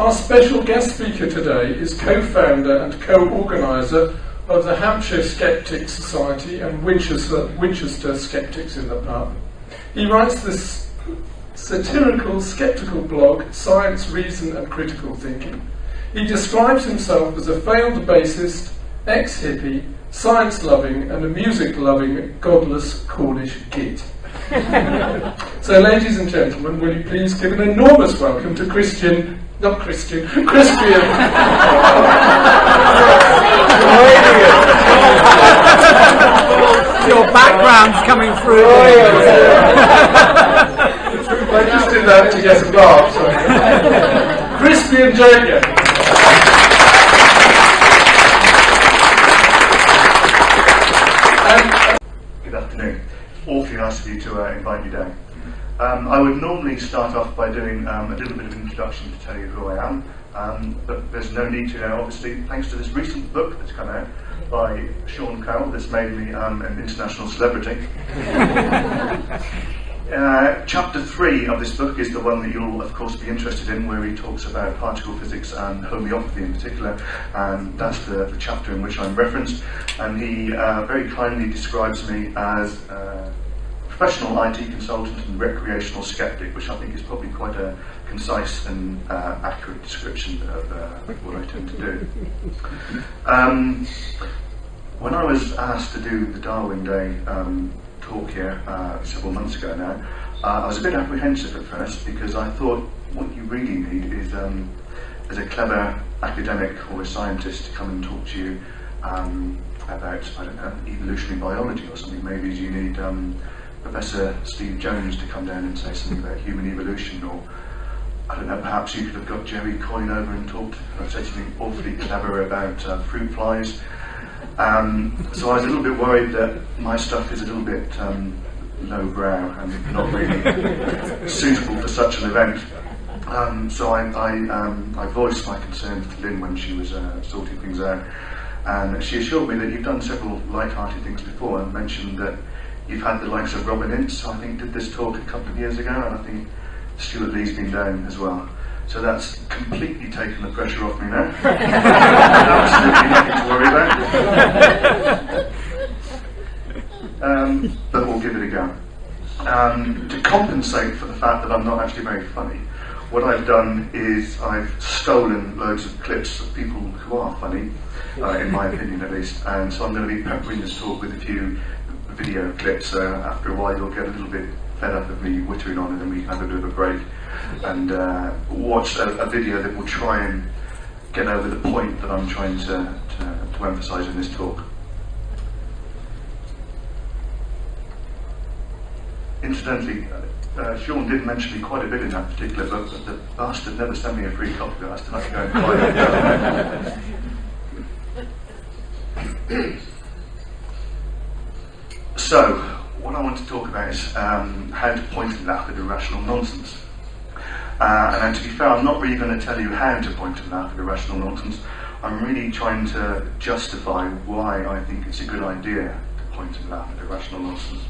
Our special guest speaker today is co-founder and co-organiser of the Hampshire Skeptics Society and Winchester Skeptics in the Pub. He writes this satirical, sceptical blog, Science, Reason and Critical Thinking. He describes himself as a failed bassist, ex-hippie, science-loving and a music-loving, godless Cornish git. So, ladies and gentlemen, will you please give an enormous welcome to Crispian. Your background's coming through. I just did that to get a laugh. Crispian Jago. Good afternoon. Awfully nice of you to invite me down. I would normally start off by doing a little bit of introduction to tell you who I am, but there's no need to now, obviously, thanks to this recent book that's come out by Sean Carroll that's made me an international celebrity. Chapter 3 of this book is the one that you'll of course be interested in, where he talks about particle physics and homeopathy in particular, and that's the chapter in which I'm referenced, and he very kindly describes me as a professional IT consultant and recreational skeptic, which I think is probably quite a concise and accurate description of what I tend to do. When I was asked to do the Darwin Day talk here several months ago now, I was a bit apprehensive at first, because I thought what you really need is a clever academic or a scientist to come and talk to you about, I don't know, evolutionary biology or something. Maybe you need Professor Steve Jones to come down and say something about human evolution, or I don't know, perhaps you could have got Jerry Coyne over and say something awfully clever about fruit flies. So I was a little bit worried that my stuff is a little bit lowbrow and not really suitable for such an event. So I voiced my concerns to Lynn when she was sorting things out, and she assured me that you've done several light-hearted things before, and mentioned that you've had the likes of Robin Ince, I think, did this talk a couple of years ago, and I think Stuart Lee's been down as well. So that's completely taken the pressure off me now. Absolutely nothing to worry about. But we'll give it a go. To compensate for the fact that I'm not actually very funny, what I've done is I've stolen loads of clips of people who are funny, in my opinion at least, and so I'm going to be peppering this talk with a few video clips, so after a while you'll get a little bit fed up of me wittering on, and then we can have a bit of a break and watch a video that will try and get over the point that I'm trying to emphasise in this talk. Incidentally, Sean did mention me quite a bit in that particular book, but the bastard never sent me a free copy. I still have to go and buy it. So, what I want to talk about is how to point and laugh at irrational nonsense. And to be fair, I'm not really going to tell you how to point and laugh at irrational nonsense. I'm really trying to justify why I think it's a good idea to point and laugh at irrational nonsense.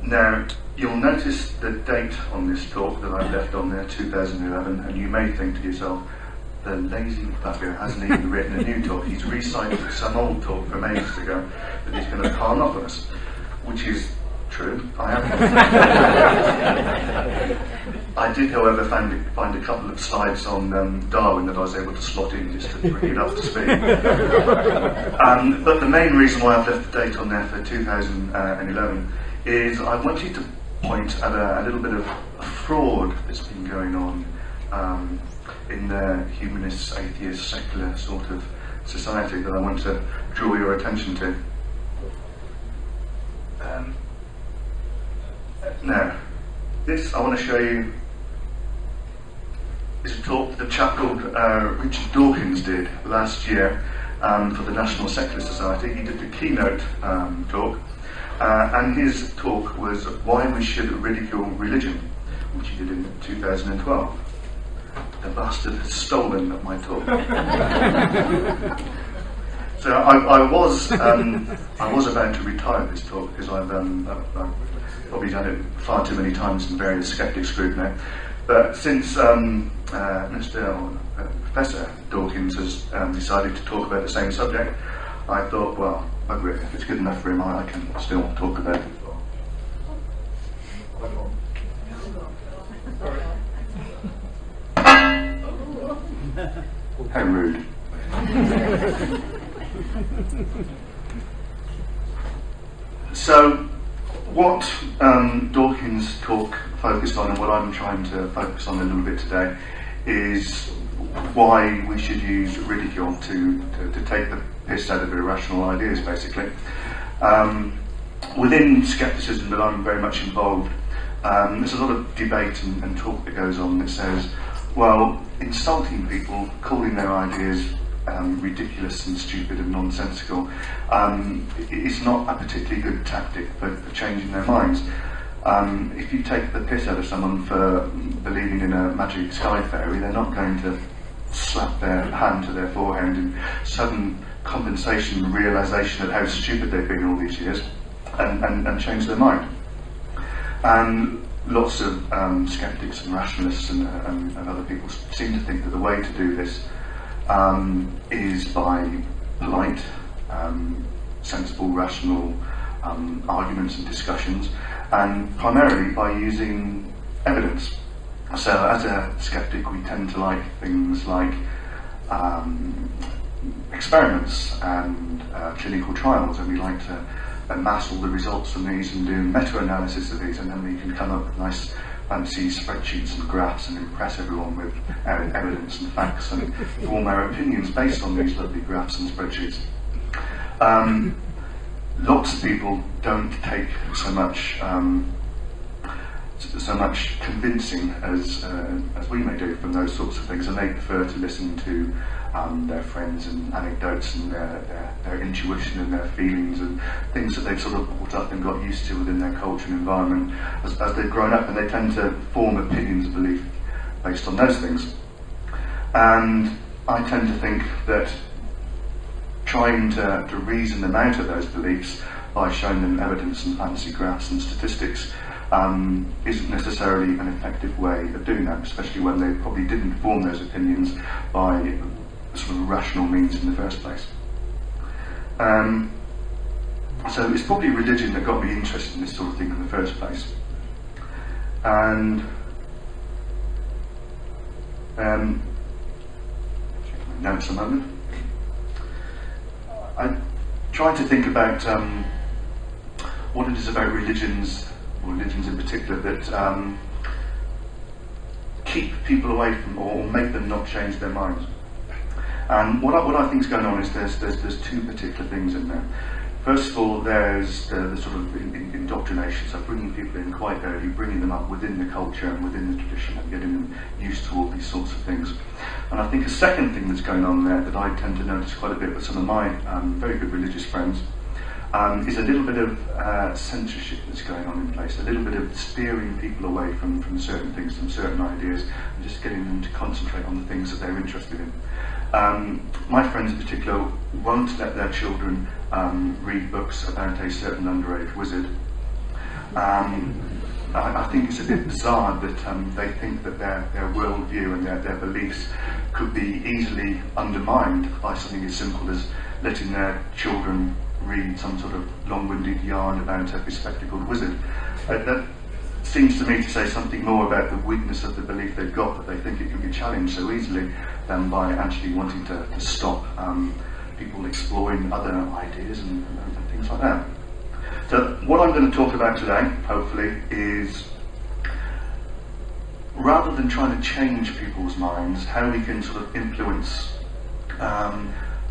Now, you'll notice the date on this talk that I've left on there, 2011, and you may think to yourself, the lazy bugger hasn't even written a new talk. He's recycled some old talk from ages ago that he's going to palm off on us, which is true. I am. I did, however, find a couple of slides on Darwin that I was able to slot in just to bring it up to speed. But the main reason why I've left the date on there for 2011 is I want you to point at a little bit of a fraud that's been going on in the humanists, atheists, secular sort of society that I want to draw your attention to. Now, this I want to show you is a talk that a chap called Richard Dawkins did last year for the National Secular Society. He did the keynote talk, and his talk was Why We Should Ridicule Religion, which he did in 2012. The bastard has stolen my talk. So I was about to retire this talk because I've probably done it far too many times in various skeptics group now. But since Professor Dawkins has decided to talk about the same subject, I thought, well, if it's good enough for him, I can still talk about it. How rude. So, what Dawkins' talk focused on, and what I'm trying to focus on a little bit today, is why we should use ridicule to take the piss out of irrational ideas, basically. Within scepticism that I'm very much involved, there's a lot of debate and talk that goes on that says, well, insulting people, calling their ideas ridiculous and stupid and nonsensical, is not a particularly good tactic for changing their minds. If you take the piss out of someone for believing in a magic sky fairy, they're not going to slap their hand to their forehead in sudden compensation and realisation of how stupid they've been all these years and change their mind. And lots of sceptics and rationalists and other people seem to think that the way to do this is by polite, sensible, rational arguments and discussions, and primarily by using evidence. So as a skeptic, we tend to like things like experiments and clinical trials, and we like to amass all the results from these and do meta-analysis of these, and then we can come up with nice fancy spreadsheets and graphs and impress everyone with evidence and facts and form our opinions based on these lovely graphs and spreadsheets. Lots of people don't take so much convincing as we may do from those sorts of things, and they prefer to listen to their friends and anecdotes and their intuition and their feelings and things that they've sort of brought up and got used to within their culture and environment as they've grown up, and they tend to form opinions of belief based on those things. And I tend to think that trying to reason them out of those beliefs by showing them evidence and fancy graphs and statistics isn't necessarily an effective way of doing that, especially when they probably didn't form those opinions by sort of rational means in the first place. So it's probably religion that got me interested in this sort of thing in the first place. And notes a moment. I tried to think about what it is about religions in particular, that keep people away from or make them not change their minds. And what I think is going on is there's two particular things in there. First of all, there's the sort of indoctrination, so bringing people in quite early, bringing them up within the culture and within the tradition and getting them used to all these sorts of things. And I think a second thing that's going on there that I tend to notice quite a bit with some of my very good religious friends is a little bit of censorship that's going on in place, a little bit of steering people away from certain things, from certain ideas, and just getting them to concentrate on the things that they're interested in. My friends in particular won't let their children read books about a certain underage wizard. I think it's a bit bizarre that they think that their worldview and their beliefs could be easily undermined by something as simple as letting their children read some sort of long-winded yarn about a bespectacled wizard. That seems to me to say something more about the weakness of the belief they've got, that they think it can be challenged so easily, than by actually wanting to stop people exploring other ideas and things like that. So what I'm going to talk about today, hopefully, is rather than trying to change people's minds, how we can sort of influence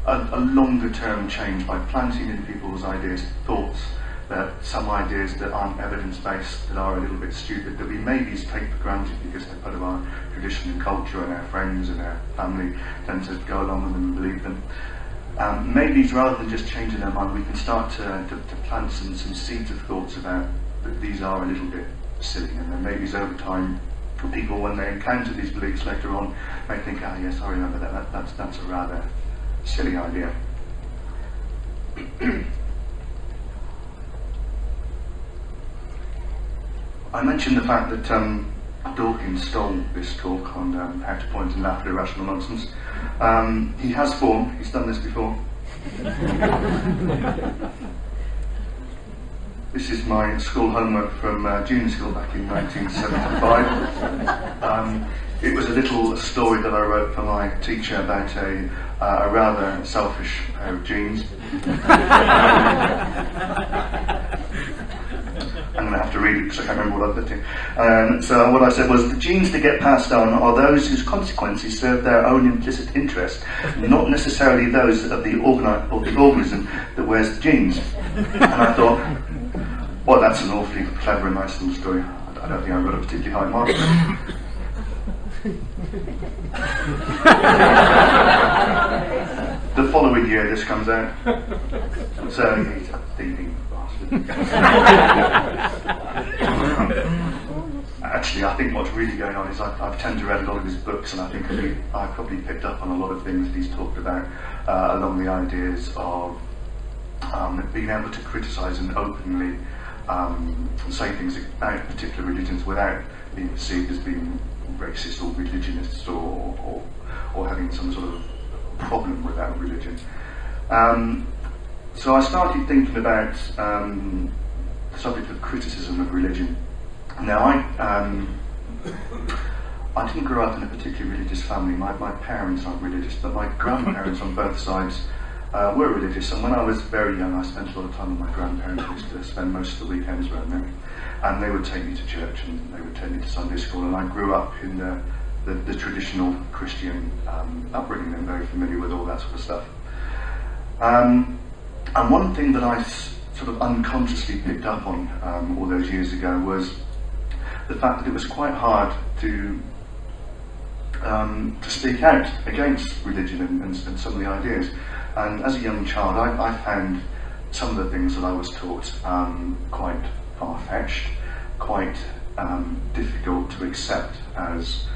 a longer term change by planting in people's ideas, thoughts, that some ideas that aren't evidence-based, that are a little bit stupid, that we maybe take for granted because they're part of our tradition and culture, and our friends and our family tend to go along with them and believe them. Maybe rather than just changing their mind, we can start to plant some seeds of thoughts about that these are a little bit silly, and then maybe over time people, when they encounter these beliefs later on, may think, ah yes, I remember that's a rather silly idea. I mentioned the fact that Dawkins stole this talk on how to point and laugh at irrational nonsense. He has formed, he's done this before. This is my school homework from junior school back in 1975. It was a little story that I wrote for my teacher about a rather selfish pair of jeans. I'm going to have to read it because I can't remember what I put in. So what I said was, the genes that get passed on are those whose consequences serve their own implicit interest, not necessarily those of the organism that wears the genes. And I thought, well, that's an awfully clever and nice little story. I don't think I've got a particularly high mark. The following year this comes out. So he's a thieving bastard. Actually, I think what's really going on is I've tended to read a lot of his books, and I think I've probably picked up on a lot of things that he's talked about along the ideas of being able to criticise and openly say things about particular religions without being perceived as being racist or religionist or having some sort of problem with that religion. So I started thinking about the subject of criticism of religion. Now, I didn't grow up in a particularly religious family. My parents aren't religious, but my grandparents on both sides were religious. And when I was very young, I spent a lot of time with my grandparents. I used to spend most of the weekends around them. And they would take me to church, and they would take me to Sunday school. And I grew up in the traditional Christian upbringing. I'm very familiar with all that sort of stuff. And one thing that I sort of unconsciously picked up on all those years ago was the fact that it was quite hard to speak out against religion and some of the ideas. And as a young child, I found some of the things that I was taught quite far-fetched, quite difficult to accept as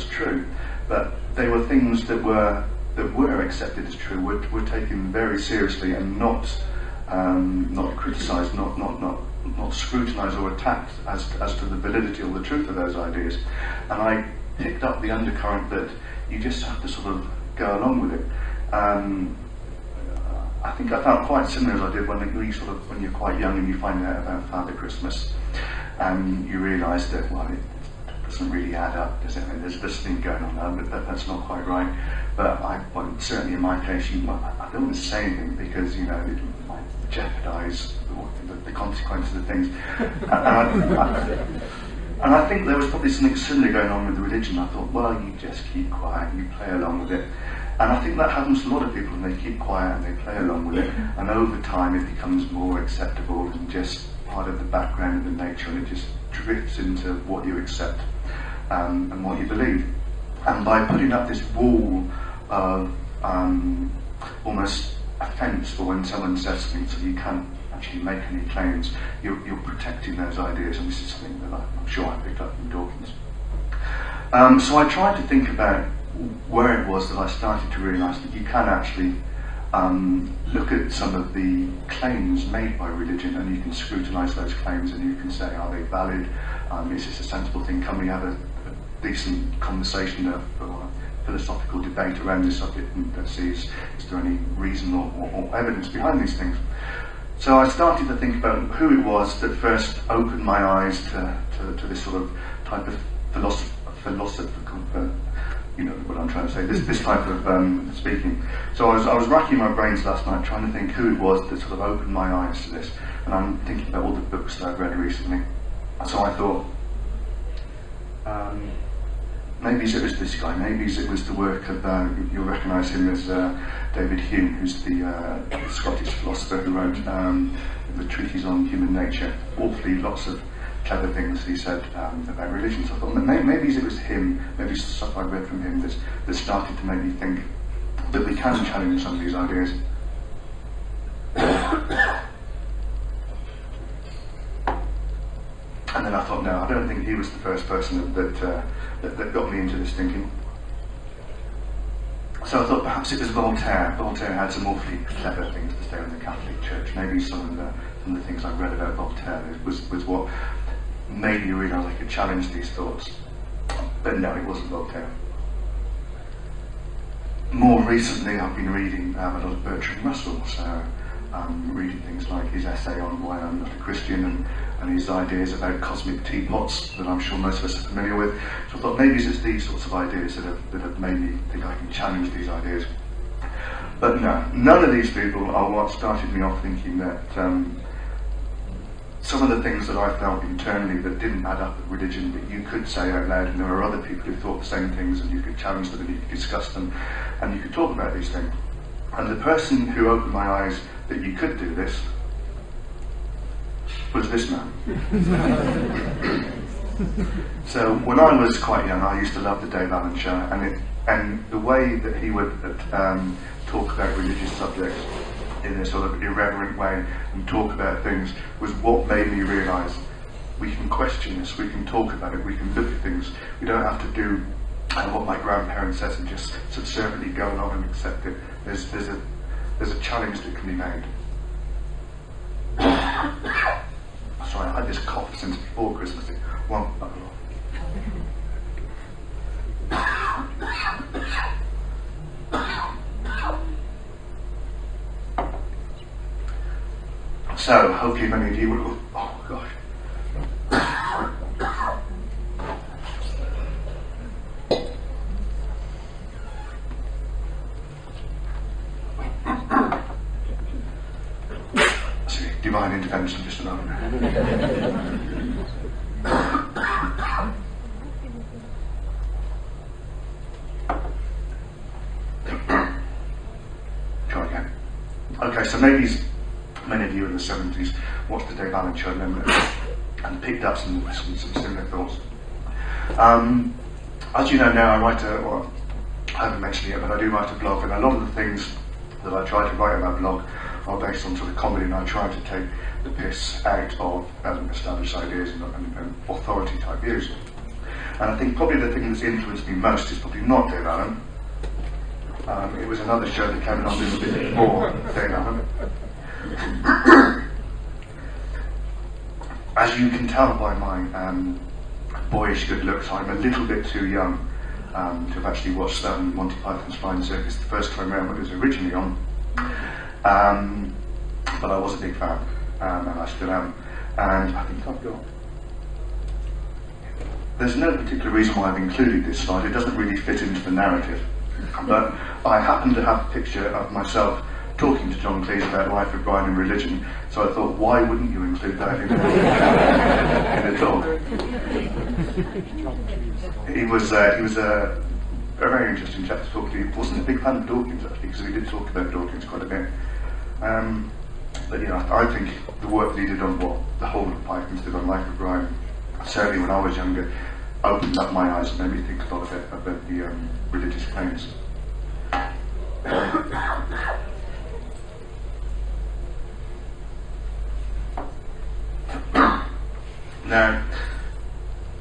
true. But they were things that were accepted as true, were taken very seriously and not criticised, not scrutinised or attacked as to the validity or the truth of those ideas. And I picked up the undercurrent that you just have to sort of go along with it. I think I felt quite similar as I did when you're quite young and you find out about Father Christmas, and you realise that, well, it doesn't really add up, does it? There's this thing going on there, but that's not quite right. But certainly in my case, I don't want to say anything because, it might jeopardise the consequences of things. And I think there was probably something similar going on with the religion. I thought, well, you just keep quiet, you play along with it. And I think that happens to a lot of people, and they keep quiet and they play along with it. And over time it becomes more acceptable and just part of the background of the nature, and it just drifts into what you accept and what you believe. And by putting up this wall of almost a fence for when someone says something so you can't actually make any claims, you're protecting those ideas, and this is something that I'm sure I picked up from Dawkins. So I tried to think about where it was that I started to realise that you can actually look at some of the claims made by religion, and you can scrutinise those claims, and you can say, are they valid? Is this a sensible thing? Can we have a decent conversation or philosophical debate around this subject and see is there any reason or evidence behind these things? So I started to think about who it was that first opened my eyes to this sort of type of philosophical, you know what I'm trying to say, this type of speaking. So I was racking my brains last night trying to think who it was that sort of opened my eyes to this, and I'm thinking about all the books that I've read recently. So I thought, maybe it was this guy, maybe it was the work of, you'll recognise him as David Hume, who's the Scottish philosopher who wrote the treatise on human nature. Awfully lots of clever things he said about religion. So I thought maybe it was him, maybe it's the stuff I read from him that started to make me think that we can challenge some of these ideas. And then I thought, no, I don't think he was the first person that got me into this thinking. So I thought perhaps it was Voltaire. Voltaire had some awfully clever things to say on the Catholic Church. Maybe some of the things I read about Voltaire was what made me realise I could challenge these thoughts. But no, it wasn't Voltaire. More recently, I've been reading a lot of Bertrand Russell, so reading things like his essay on Why I'm Not a Christian and his ideas about cosmic teapots that I'm sure most of us are familiar with. So I thought maybe it's these sorts of ideas that have made me think I can challenge these ideas. But no, none of these people are what started me off thinking that some of the things that I felt internally that didn't add up with religion, that you could say out loud, and there were other people who thought the same things, and you could challenge them, and you could discuss them, and you could talk about these things. And the person who opened my eyes that you could do this was this man. So when I was quite young, I used to love the Dave Allen show, and the way that he would talk about religious subjects in a sort of irreverent way and talk about things was what made me realise we can question this, we can talk about it, we can look at things. We don't have to do what my grandparents said and just subserviently go along and accept it. There's a challenge that can be made. Sorry, I had this cough since before Christmas. Well, so, hopefully many of you will... Oh, gosh. See, divine intervention, just a moment. Try again. Okay, so maybe many of you in the 70s watched the Dave Allen show and picked up some similar thoughts. As you know now, I write I haven't mentioned it yet, but I do write a blog, and a lot of the things that I try to write in my blog are based on sort of comedy, and I try to take the piss out of established ideas and authority type views. And I think probably the thing that's influenced me most is probably not Dave Allen. It was another show that came along a little bit before Dave Allen. As you can tell by my boyish good looks, I'm a little bit too young to have actually watched Monty Python's Flying Circus the first time around when it was originally on. But I was a big fan, and I still am. And I think I've got... There's no particular reason why I've included this slide. It doesn't really fit into the narrative. But I happen to have a picture of myself talking to John Cleese about life of Brian and religion, so I thought, why wouldn't you include that in the talk? He was a very interesting chap to talk to. He wasn't a big fan of Dawkins, actually, because we did talk about Dawkins quite a bit. But you know, I think the work that he did on what the whole of Pythons did on life of Brian, certainly when I was younger, opened up my eyes and made me think a lot about the religious claims. Now,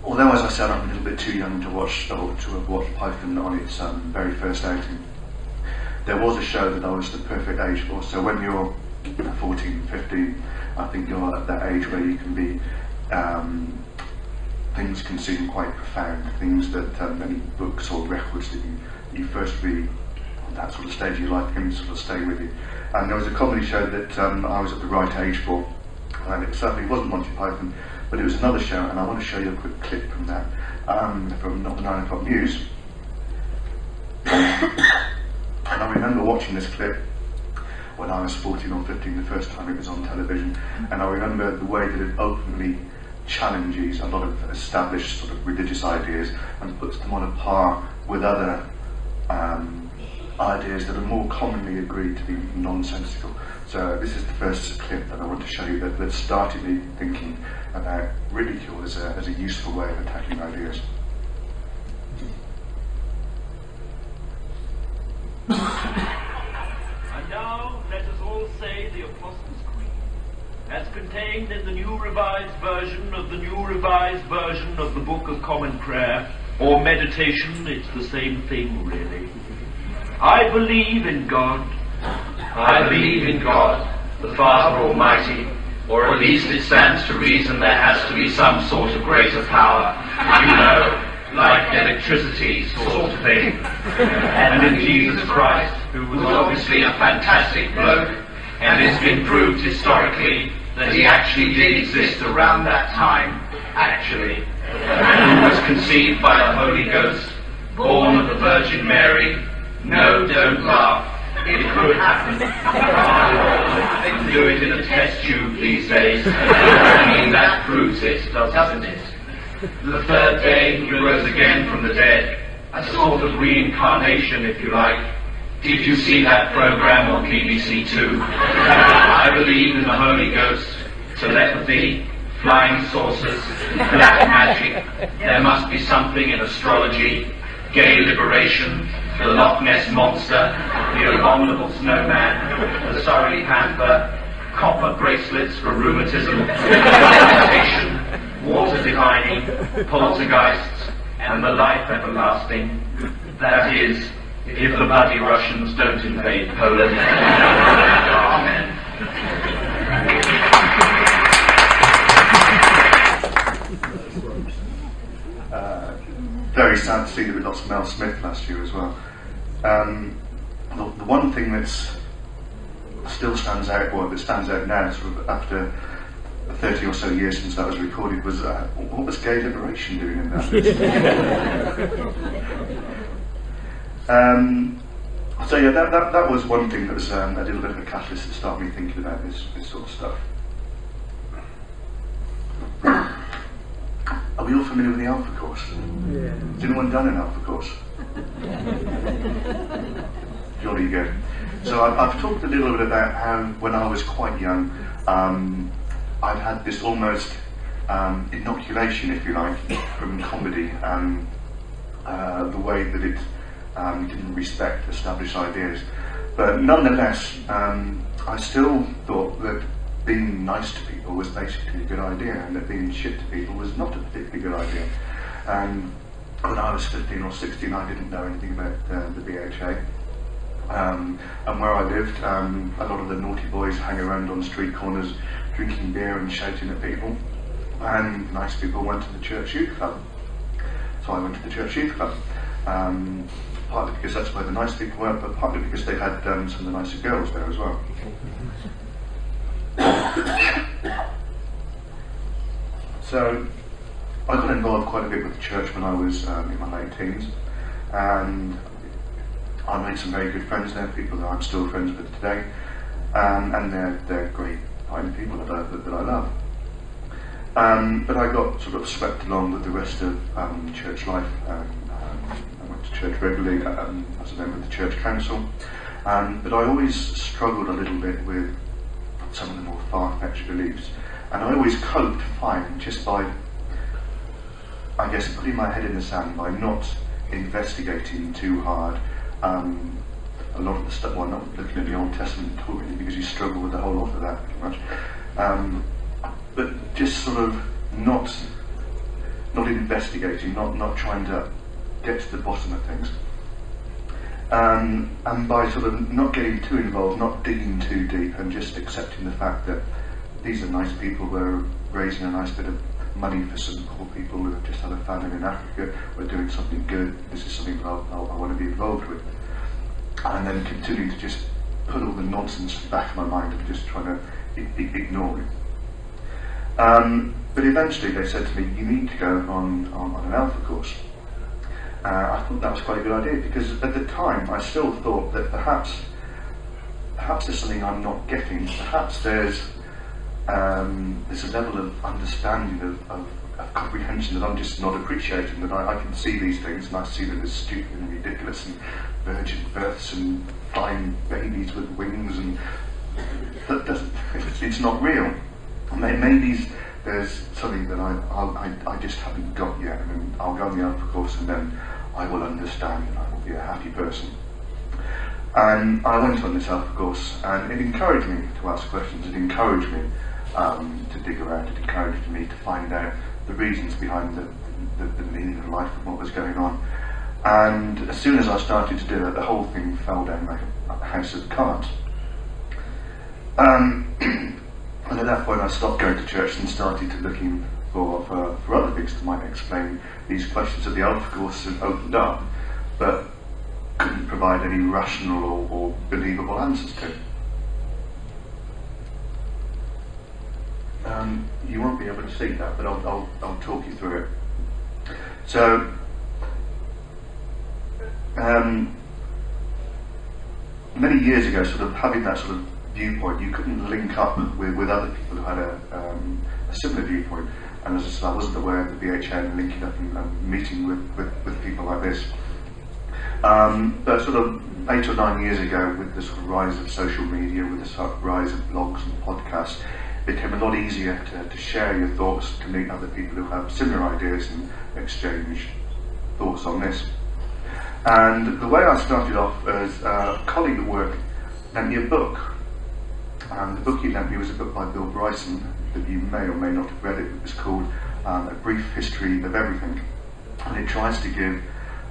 although as I said I'm a little bit too young to have watched Python on its very first outing, there was a show that I was the perfect age for. So when you're 14, 15, I think you're at that age where you can be, things can seem quite profound, things that many books or records that you first read at that sort of stage of your life can sort of stay with you. And there was a comedy show that I was at the right age for, and it certainly wasn't Monty Python, but it was another show, and I want to show you a quick clip from that, from Not the 9 O'Clock News. And I remember watching this clip when I was 14 or 15, the first time it was on television, and I remember the way that it openly challenges a lot of established sort of religious ideas and puts them on a par with other ideas that are more commonly agreed to be nonsensical. So this is the first clip that I want to show you that started me thinking about ridicule as a useful way of attacking ideas. And now let us all say the Apostles' Creed, as contained in the New Revised Version of the New Revised Version of the Book of Common Prayer, or meditation. It's the same thing, really. I believe in God. I believe in God, the Father Almighty, or at least it stands to reason there has to be some sort of greater power, you know, like electricity sort of thing. And in Jesus Christ, who was obviously a fantastic bloke, and it's been proved historically that he actually did exist around that time, actually, who was conceived by the Holy Ghost, born of the Virgin Mary. No, don't laugh. It could happen. They can do it in a test tube these days. I mean, that proves it, doesn't it? The third day he rose again from the dead. A sort of reincarnation, if you like. Did you see that program on BBC Two? I believe in the Holy Ghost, telepathy, flying saucers, black magic. There must be something in astrology, gay liberation, the Loch Ness Monster, the abominable snowman, the Surrey Panther, copper bracelets for rheumatism, meditation, water divining, poltergeists, and the life everlasting. That is, if the bloody Russians don't invade Poland. Amen. Very sad to see that we lost Mel Smith last year as well. The one thing that still stands out, or that stands out now, sort of after 30 or so years since that was recorded, was what was gay liberation doing in that? So yeah, that was one thing that was a little bit of a catalyst to start me thinking about this sort of stuff. Are we all familiar with the Alpha Course? Yeah. Has anyone done an Alpha Course? Jolly good. So I've talked a little bit about how, when I was quite young, I'd had this almost inoculation, if you like, from comedy, the way that it didn't respect established ideas. But nonetheless, I still thought that being nice to people was basically a good idea, and that being shit to people was not a particularly good idea. And when I was 15 or 16, I didn't know anything about the BHA. And where I lived, a lot of the naughty boys hang around on street corners drinking beer and shouting at people, and nice people went to the church youth club. So I went to the church youth club, partly because that's where the nice people were, but partly because they had some of the nicer girls there as well. So I got involved quite a bit with the church when I was in my late teens, and I made some very good friends there, people that I'm still friends with today, and they're great, fine people that I love. But I got sort of swept along with the rest of church life. I went to church regularly as a member of the church council, but I always struggled a little bit with some of the more far-fetched beliefs, and I always coped fine just by, I guess, putting my head in the sand, by not investigating too hard a lot of the stuff. Well, not looking at the Old Testament at all, really, because you struggle with a whole lot of that pretty much, but just sort of not investigating, not trying to get to the bottom of things. And by sort of not getting too involved, not digging too deep, and just accepting the fact that these are nice people, we're raising a nice bit of money for some poor people who have just had a famine in Africa, we're doing something good, this is something that I want to be involved with. And then continuing to just put all the nonsense in the back of my mind and just trying to ignore it. But eventually they said to me, you need to go on an Alpha course. I thought that was quite a good idea, because at the time I still thought that perhaps there's something I'm not getting. Perhaps there's a level of understanding of comprehension that I'm just not appreciating, that I can see these things and I see that it's stupid and ridiculous, and virgin births and flying babies with wings, and it's not real. Maybe there's something that I just haven't got yet, and I'll go on the Alpha course and then I will understand and I will be a happy person. And I went on this Alpha course, and it encouraged me to ask questions, it encouraged me to dig around, it encouraged me to find out the reasons behind the meaning of life and what was going on. And as soon as I started to do it, the whole thing fell down like a house of cards. And at that point I stopped going to church and started to looking for other things that might explain these questions that the Alpha Course has opened up, but couldn't provide any rational or believable answers to. You won't be able to see that, but I'll talk you through it. So, many years ago, sort of having that sort of viewpoint, you couldn't link up with other people who had a similar viewpoint. And as I said, I wasn't aware of the BHN linking up and meeting with people like this. But sort of 8 or 9 years ago, with the sort of rise of social media, with the sort of rise of blogs and podcasts, it became a lot easier to share your thoughts, to meet other people who have similar ideas and exchange thoughts on this. And the way I started off as a colleague at work lent me a book. And the book he lent me was a book by Bill Bryson that you may or may not have read. It was called A Brief History of Everything. And it tries to give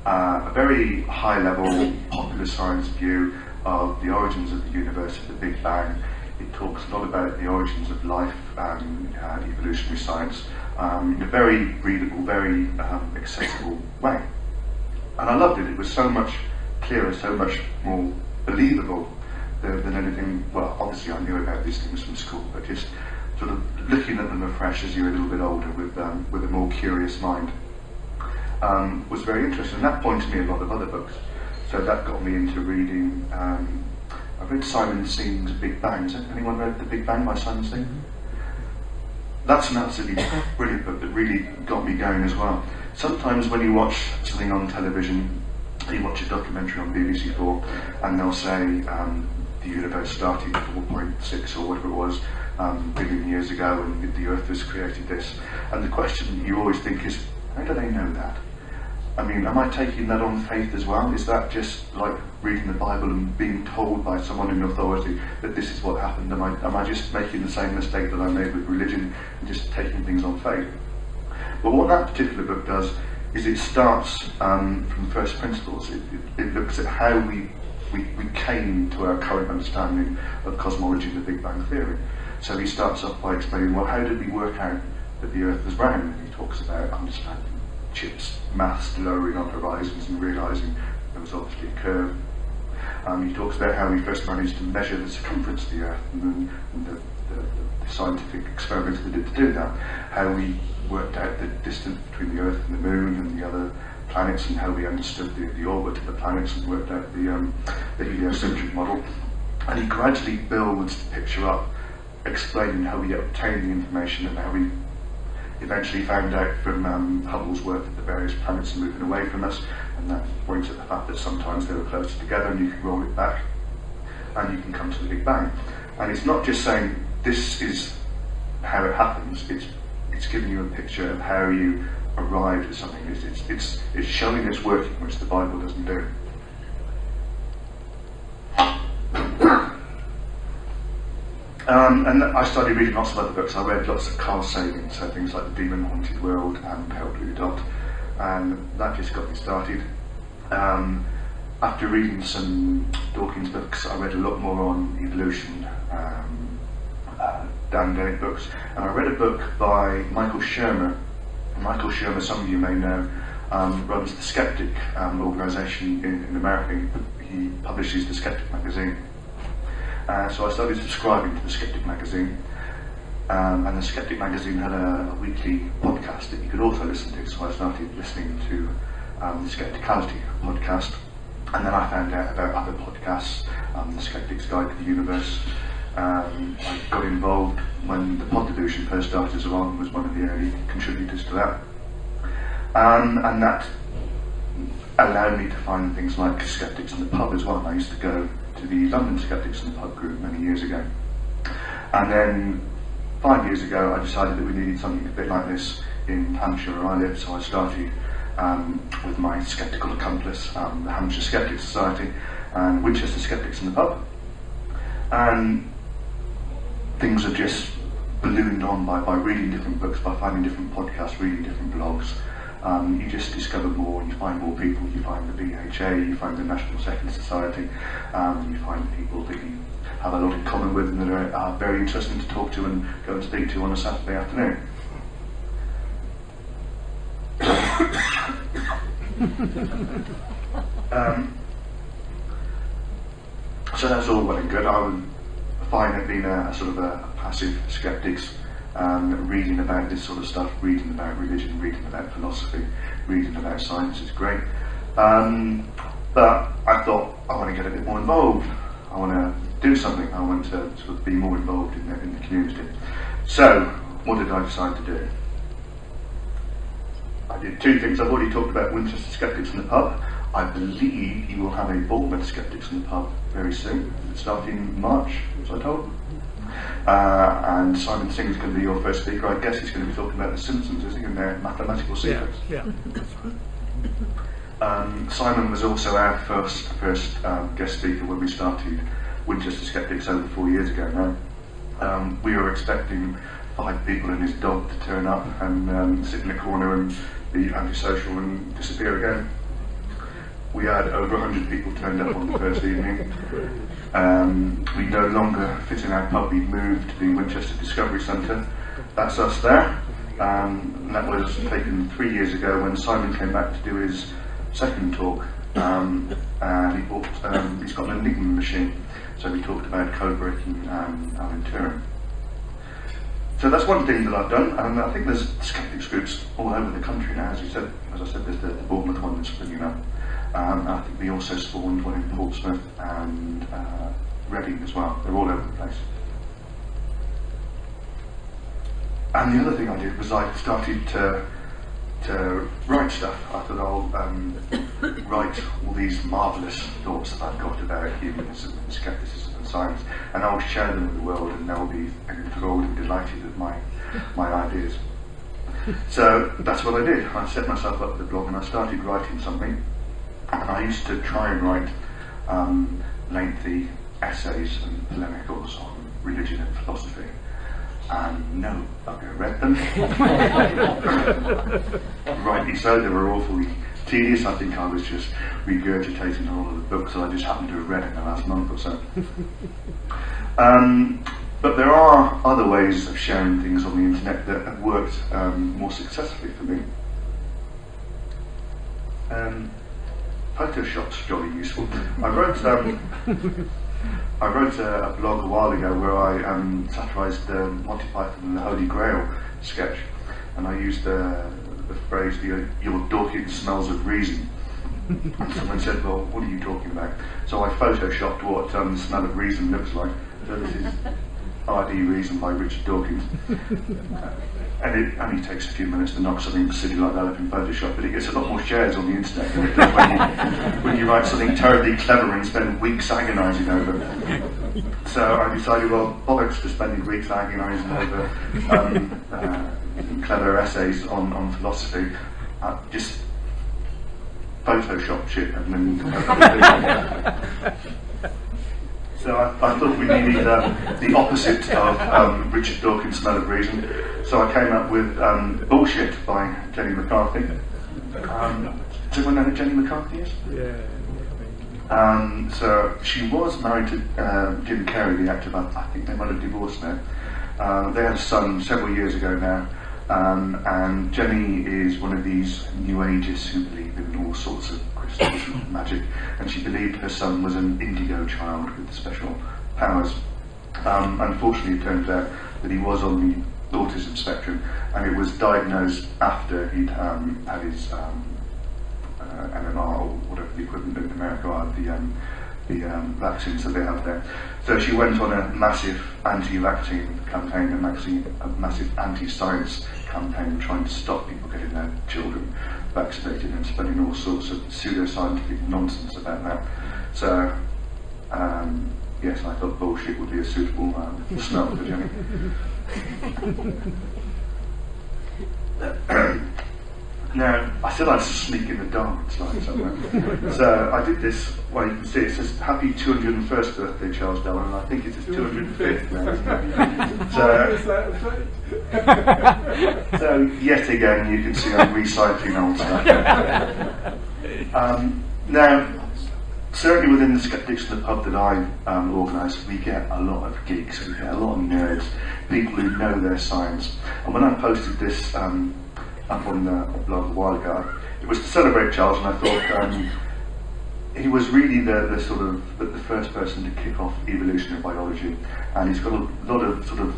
a very high-level, popular science view of the origins of the universe, of the Big Bang. It talks a lot about the origins of life and evolutionary science in a very readable, very accessible way. And I loved it. It was so much clearer, so much more believable than anything. Well, obviously I knew about these things from school, but just sort of looking at them afresh as you're a little bit older with a more curious mind was very interesting. And that pointed me a lot of other books. So that got me into reading. I read Simon Singh's Big Bang. Has anyone read The Big Bang by Simon Singh? That's an absolutely brilliant book that really got me going as well. Sometimes when you watch something on television, you watch a documentary on BBC4, and they'll say the universe started 4.6 or whatever it was billion years ago, and the Earth was created this. And the question you always think is, how do they know that? I mean, am I taking that on faith as well? Is that just like reading the Bible and being told by someone in authority that this is what happened? Am I just making the same mistake that I made with religion and just taking things on faith? But what that particular book does is it starts from first principles. It looks at how we came to our current understanding of cosmology and the Big Bang Theory. So he starts off by explaining, well, how did we work out that the Earth was round? And he talks about understanding chips, mass lowering on horizons and realising there was obviously a curve. He talks about how we first managed to measure the circumference of the Earth and the scientific experiments we did to do that. How we worked out the distance between the Earth and the Moon and the other planets, and how we understood the orbit of the planets and worked out the heliocentric model. And he gradually builds the picture up, explaining how we obtained the information and how we eventually found out from Hubble's work that the various planets are moving away from us, and that points at the fact that sometimes they were closer together, and you can roll it back and you can come to the Big Bang. And it's not just saying this is how it happens, it's giving you a picture of how you arrived at something. It's showing us working, which the Bible doesn't do. And I started reading lots of other books. I read lots of Carl Sagan, so things like The Demon Haunted World and Pale Blue Dot, and that just got me started. After reading some Dawkins books, I read a lot more on evolution, Dan Dennett books, and I read a book by Michael Shermer. Michael Shermer, some of you may know, runs the Skeptic organisation in America. He publishes the Skeptic magazine. So I started subscribing to the Skeptic magazine, and the Skeptic magazine had a weekly podcast that you could also listen to, so I started listening to the Skepticality podcast, and then I found out about other podcasts, the Skeptic's Guide to the Universe. I got involved when the Pod Delusion first started as well, was one of the early contributors to that, and that allowed me to find things like Skeptics in the Pub as well. I used to go to the London Skeptics in the Pub group many years ago, and then 5 years ago I decided that we needed something a bit like this in Hampshire where I live, so I started with my skeptical accomplice, the Hampshire Skeptics Society and Winchester Skeptics in the Pub, and things have just ballooned on by reading different books, by finding different podcasts, reading different blogs. You just discover more, you find more people, you find the BHA, you find the National Secular Society, you find people that you have a lot in common with and that are very interesting to talk to and go and speak to on a Saturday afternoon. So that's all well and good. I would find it being a sort of a passive skeptics, reading about this sort of stuff, reading about religion, reading about philosophy, reading about science is great. But I thought, I want to get a bit more involved. I want to do something. I want to sort of be more involved in the community. So, what did I decide to do? I did two things. I've already talked about Winchester Skeptics in the Pub. I believe you will have a Bournemouth Skeptics in the Pub very soon, starting in March, as I told. And Simon Singh's going to be your first speaker. I guess he's going to be talking about the Simpsons, isn't he, in their mathematical sequence? Yeah, that's right. Simon was also our first guest speaker when we started Winchester Skeptics over 4 years ago now. We were expecting 5 people and his dog to turn up and sit in a corner and be antisocial and disappear again. We had over 100 people turned up on the first evening. We no longer fit in our pub. We've moved to the Winchester Discovery Centre. That's us there. And that was taken 3 years ago when Simon came back to do his second talk. And he's got an Enigma machine. So we talked about code breaking Alan Turing. So that's one thing that I've done, and I think there's skeptics groups all over the country now. As I said, there's the Bournemouth one that's springing up. I think we also spawned one in Portsmouth and Reading as well. They're all over the place. And the other thing I did was I started to write stuff. I thought I'll write all these marvellous thoughts that I've got about humanism and skepticism and science, and I'll share them with the world, and they'll be enthralled and delighted at my ideas. So that's what I did. I set myself up with a blog and I started writing something. And I used to try and write lengthy essays and polemicals on religion and philosophy. And no bugger read them. Rightly so, they were awfully tedious. I think I was just regurgitating all of the books that I just happened to have read in the last month or so. But there are other ways of sharing things on the internet that have worked more successfully for me. Photoshop's jolly useful. I wrote a blog a while ago where I satirised the Monty Python and the Holy Grail sketch, and I used the phrase, your Dawkins smells of reason. And someone said, well, what are you talking about? So I photoshopped what the smell of reason looks like. So this is R.D. Reason by Richard Dawkins. And it only takes a few minutes to knock something silly like that up in Photoshop, but it gets a lot more shares on the internet than it does when you write something terribly clever and spend weeks agonising over it. So I decided, well, bollocks to spending weeks agonising over clever essays on philosophy. Just Photoshop shit and then So I thought we needed the opposite of Richard Dawkins' smell of reason. So I came up with Bullshit by Jenny McCarthy. Does everyone know who Jenny McCarthy is? Yeah. So she was married to Jim Carrey, the actor, but I think they might have divorced now. They had a son several years ago now. And Jenny is one of these New Ageists who believe in all sorts of crystals and magic, and she believed her son was an indigo child with special powers. Unfortunately, it turns out that he was on the autism spectrum, and it was diagnosed after he'd had his MMR, or whatever the equivalent in America are, the vaccines that they have there. So she went on a massive anti-vaccine campaign, a massive anti-science campaign, trying to stop people getting their children vaccinated and spreading all sorts of pseudoscientific nonsense about that. So, yes, I thought Bullshit would be a suitable smell for Jenny. Now, I said I'd sneak in the dance line somewhere. So I did this, well, you can see it says happy 201st birthday, Charles Darwin, and I think it's his 205th now, isn't it? So yet again, you can see I'm recycling old stuff. Now, certainly within the Skeptics in the Pub that I organise, we get a lot of geeks, we get a lot of nerds, people who know their science. And when I posted this up on the blog a while ago, it was to celebrate Charles, and I thought he was really the sort of the first person to kick off evolutionary biology, and he's got a lot of sort of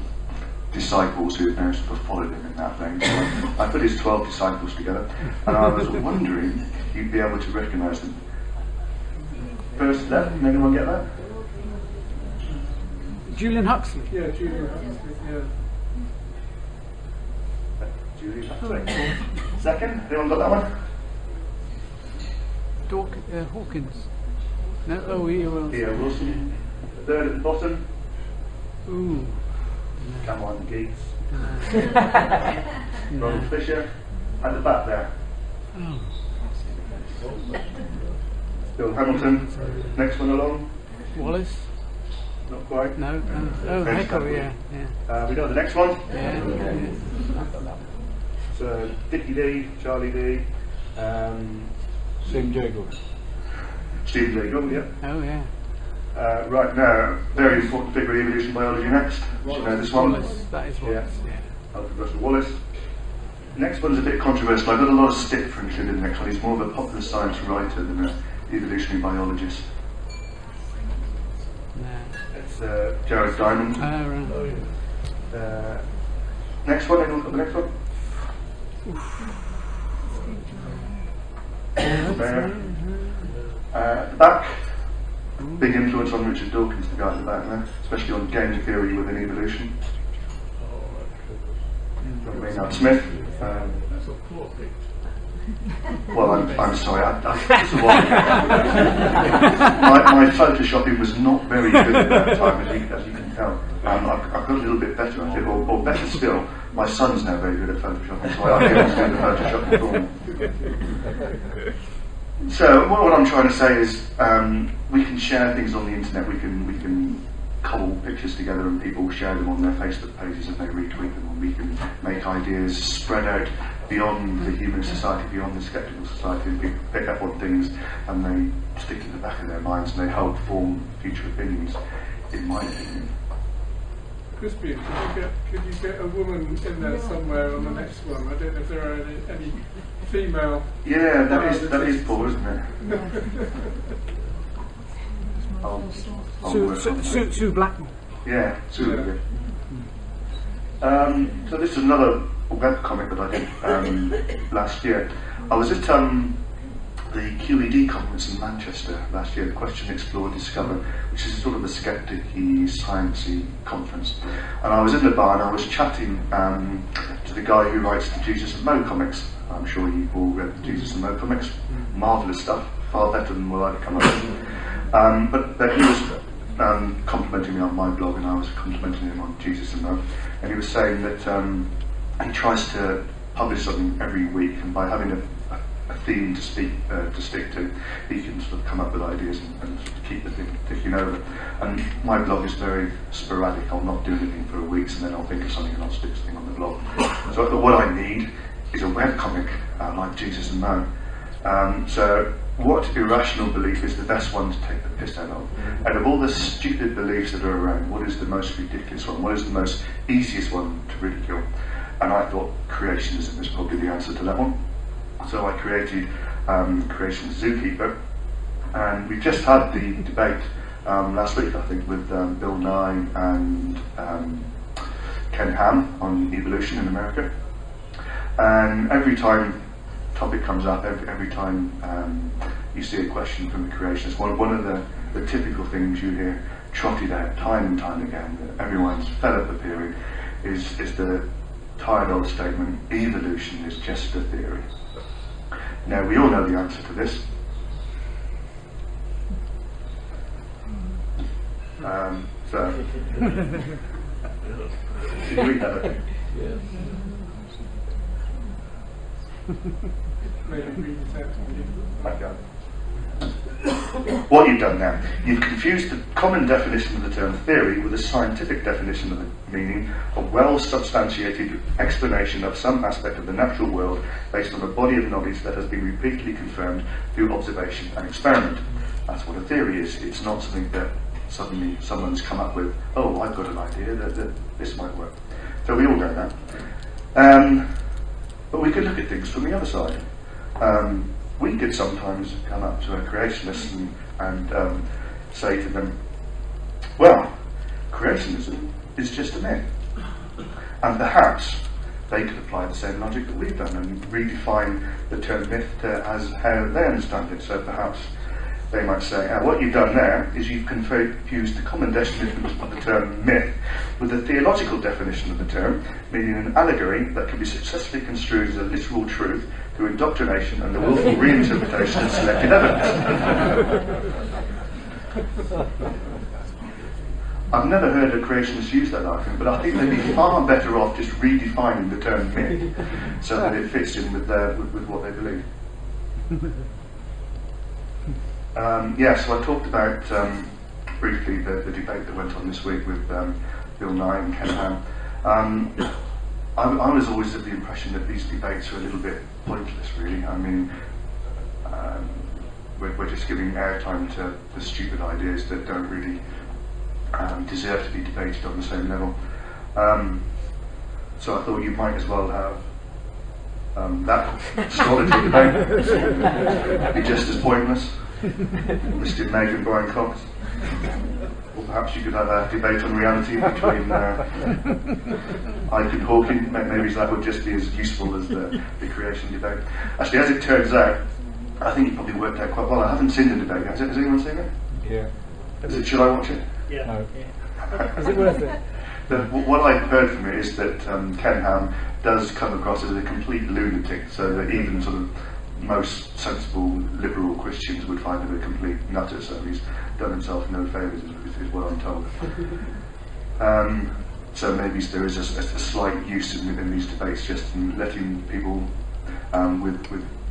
disciples who have now sort of followed him in that vein. So I put his 12 disciples together, and I was wondering if you'd be able to recognise them. First left, can anyone get that? Julian Huxley. Yeah, Julian Huxley, yeah. Julian Huxley. Second, anyone got that one? Hawkins. No, oh, E. Wilson. E. Wilson. Third at the bottom. Ooh. Come on, geeks. Ronald Fisher. At the back there. Oh. Bill Hamilton. Next one along. Wallace. Not quite. No. Oh, Haeckel, yeah. We got the next one. Yeah. So Dickie D, Charlie D, Same Jago. Stephen Jago, yeah. Oh, yeah. Right now, very important figure in evolution biology next. You know this one? Wallace. That is Wallace, yeah. Alfred Russel Wallace. Next one's a bit controversial. I've got a lot of stick for including the next one. He's more of a popular science writer than an evolutionary biologist. No. It's Jared Diamond. Oh, right. Next one, anyone got the next one? There. At the back, big influence on Richard Dawkins, the guy at the back there, especially on game theory within evolution. Maynard Smith. Well, I'm sorry. My photoshopping was not very good at that time, as you can tell. I've got a little bit better at it, or better still, my son's now very good at photoshopping, so I get to do the photoshopping for him. So what I'm trying to say is, we can share things on the internet. We can cobble pictures together, and people share them on their Facebook pages, and they retweet them, and we can make ideas spread out beyond the human society, beyond the skeptical society, and people pick up on things and they stick to the back of their minds, and they help form future opinions, in my opinion. Crispian, could you get a woman in there somewhere on the next one? I don't know if there are any female. Yeah, that is poor, isn't it? Sue Blackmore. Yeah, Sue. Yeah. So this is another webcomic that I did last year. I was at the QED conference in Manchester last year, the Question, Explore, Discover, which is sort of a skeptic-y, sciencey conference. And I was in the bar and I was chatting to the guy who writes the Jesus and Mo comics. I'm sure you've all read the Jesus and Mo comics. Marvellous stuff, far better than what I'd come up with. But he was complimenting me on my blog, and I was complimenting him on Jesus and Mo. And he was saying that he tries to publish something every week, and by having a theme to stick to, he can sort of come up with ideas and sort of keep the thing ticking over. And my blog is very sporadic. I'll not do anything for weeks, and then I'll think of something and I'll stick something on the blog. So what I need is a webcomic like Jesus and Mo. So what irrational belief is the best one to take the piss out of? Out of all the stupid beliefs that are around, what is the most ridiculous one? What is the most easiest one to ridicule? And I thought creationism is probably the answer to that one. So I created Creation Zookeeper, and we just had the debate last week, I think, with Bill Nye and Ken Ham on evolution in America. And every time topic comes up, every time you see a question from the creationists, one of the typical things you hear trotted out time and time again, that everyone's fed up of hearing, is the tired old statement, evolution is just a theory. Now, we all know the answer to this. So, did you read that? Okay. Yes. Okay. What you've done now, you've confused the common definition of the term theory with a scientific definition of the meaning of well-substantiated explanation of some aspect of the natural world based on a body of knowledge that has been repeatedly confirmed through observation and experiment. That's what a theory is. It's not something that suddenly someone's come up with, oh, I've got an idea that this might work. So we all know that. But we could look at things from the other side. We could sometimes come up to a creationist and say to them, well, creationism is just a myth. And perhaps they could apply the same logic that we've done and redefine the term myth as how they understand it. So perhaps they might say, what you've done there is you've confused the common definition of the term myth with the theological definition of the term, meaning an allegory that can be successfully construed as a literal truth through indoctrination and the willful reinterpretation of selected evidence. I've never heard a creationist use that argument, but I think they'd be far better off just redefining the term myth so that it fits in with what they believe. So I talked about briefly the debate that went on this week with Bill Nye and Ken Ham. I was always of the impression that these debates were a little bit pointless, really. I mean, we're just giving airtime to the stupid ideas that don't really deserve to be debated on the same level. So I thought you might as well have that solitary debate be just as pointless. Mr. Megan Brian Cox. Or perhaps you could have a debate on reality between Ike and Hawking. Maybe that would just be as useful as the creation debate. Actually, as it turns out, I think it probably worked out quite well. I haven't seen the debate yet. Has anyone seen it? Yeah. Should I watch it? Yeah. No. Is it worth it? What I've heard from it is that Ken Ham does come across as a complete lunatic, so that even sort of most sensible liberal Christians would find him a complete nutter, so he's done himself no favours, is what I'm told. So maybe there is a slight use in these debates just in letting people with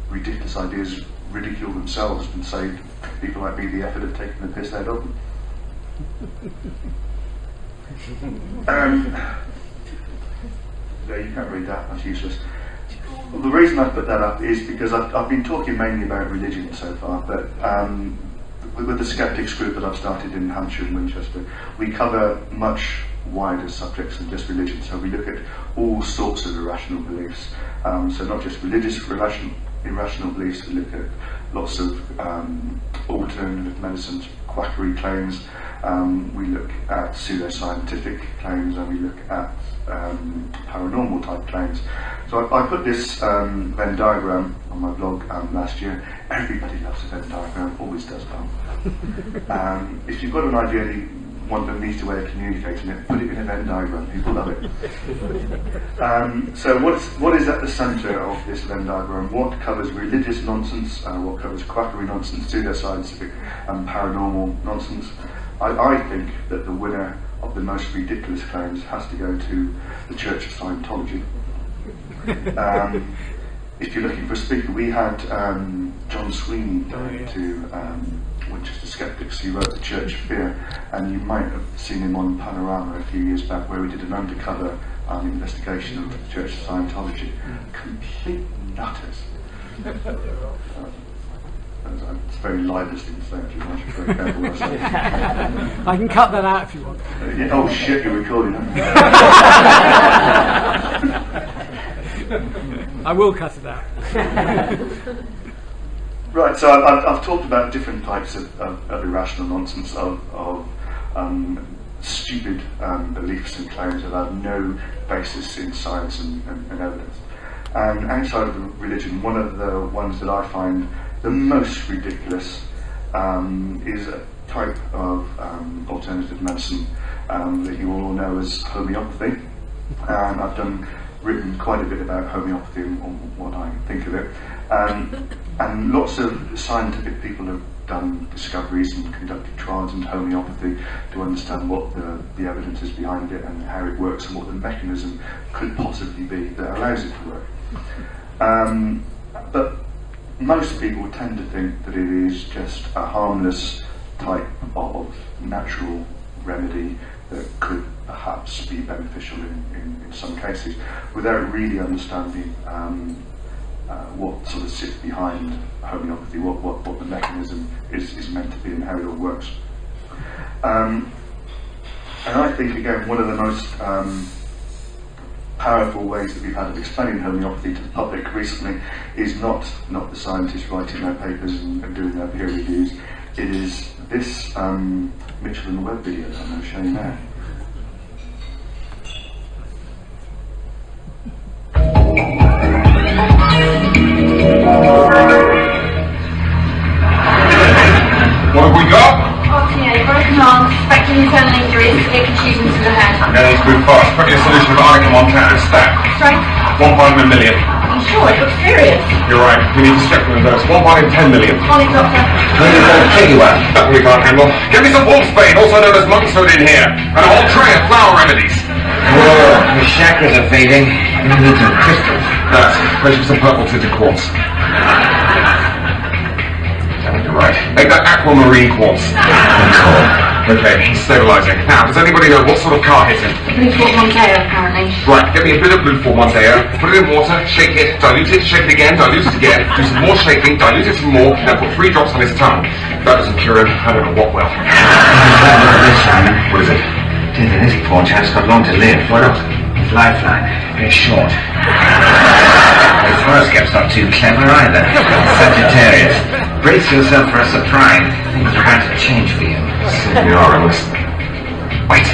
ridiculous ideas ridicule themselves and save people like me the effort of taking the piss out of them. You can't read that, that's useless. Well, the reason I put that up is because I've been talking mainly about religion so far, but with the Skeptics group that I've started in Hampshire and Winchester, we cover much wider subjects than just religion. So we look at all sorts of irrational beliefs. So not just religious irrational beliefs, we look at lots of alternative medicine, quackery claims, we look at pseudoscientific claims, and we look at paranormal type claims. So I put this Venn diagram on my blog last year. Everybody loves a Venn diagram, always does now. If you've got an idea that you want an easy way of communicating it, put it in a Venn diagram, people love it. So what is at the centre of this Venn diagram? What covers religious nonsense, what covers quackery nonsense, pseudoscientific and paranormal nonsense? I think that the winner of the most ridiculous claims has to go to the Church of Scientology. If you're looking for a speaker, we had John Sweeney to Winchester Skeptics. He wrote The Church of Fear, and you might have seen him on Panorama a few years back, where we did an undercover investigation of the Church of Scientology. Complete nutters. It's a very libelous thing to say, actually. I should be very careful what I say. I can cut that out if you want. Oh shit, you're recording, aren't you? I will cut it out. Right, so I've talked about different types of irrational nonsense, of stupid beliefs and claims that have no basis in science and evidence. And outside of the religion, one of the ones that I find the most ridiculous is a type of alternative medicine that you all know as homeopathy. And I've written quite a bit about homeopathy and what I think of it. And lots of scientific people have done discoveries and conducted trials in homeopathy to understand what the evidence is behind it and how it works and what the mechanism could possibly be that allows it to work. But most people tend to think that it is just a harmless type of natural remedy that could perhaps be beneficial in some cases, without really understanding what sort of sits behind homeopathy, what the mechanism is meant to be and how it all works. And I think, again, one of the most powerful ways that we've had of explaining homeopathy to the public recently is not the scientists writing their papers and doing their peer reviews. It is this Mitchell and Webb video that I'm going to show you now. What have we got? RTA, broken arm, suspected internal injuries, ear contusions to the head. Okay, let's move fast. Put me a solution of arnica montana stack. Strength? 1 part in a million. Are you sure? It looks serious. You're right. We need to check the reverse. 1 part in 10 million. On it, doctor. Take you one. That we can't handle. Get me some wolfsbane, also known as monk's food in here. And a whole tray of flower remedies. Whoa, your chakras are fading. You need some crystals. That's pressure some purple tinted quartz. You're right. Make that aquamarine quartz. Okay, he's stabilizing. Now, does anybody know what sort of car hit him? Blue Fort Monteo, apparently. Right, get me a bit of blue for Monteo, put it in water, shake it, dilute it, shake it again, dilute it again, do some more shaking, dilute it some more, then put 3 drops on his tongue. If that doesn't cure him, I don't know what will. Simon. What is it? This poor chap's got long to live. Why not? His lifeline, very short. His horoscope's not too clever either. Sagittarius. Brace yourself for a surprise. Things are about to change for you. Certainly are, Alice. Wait.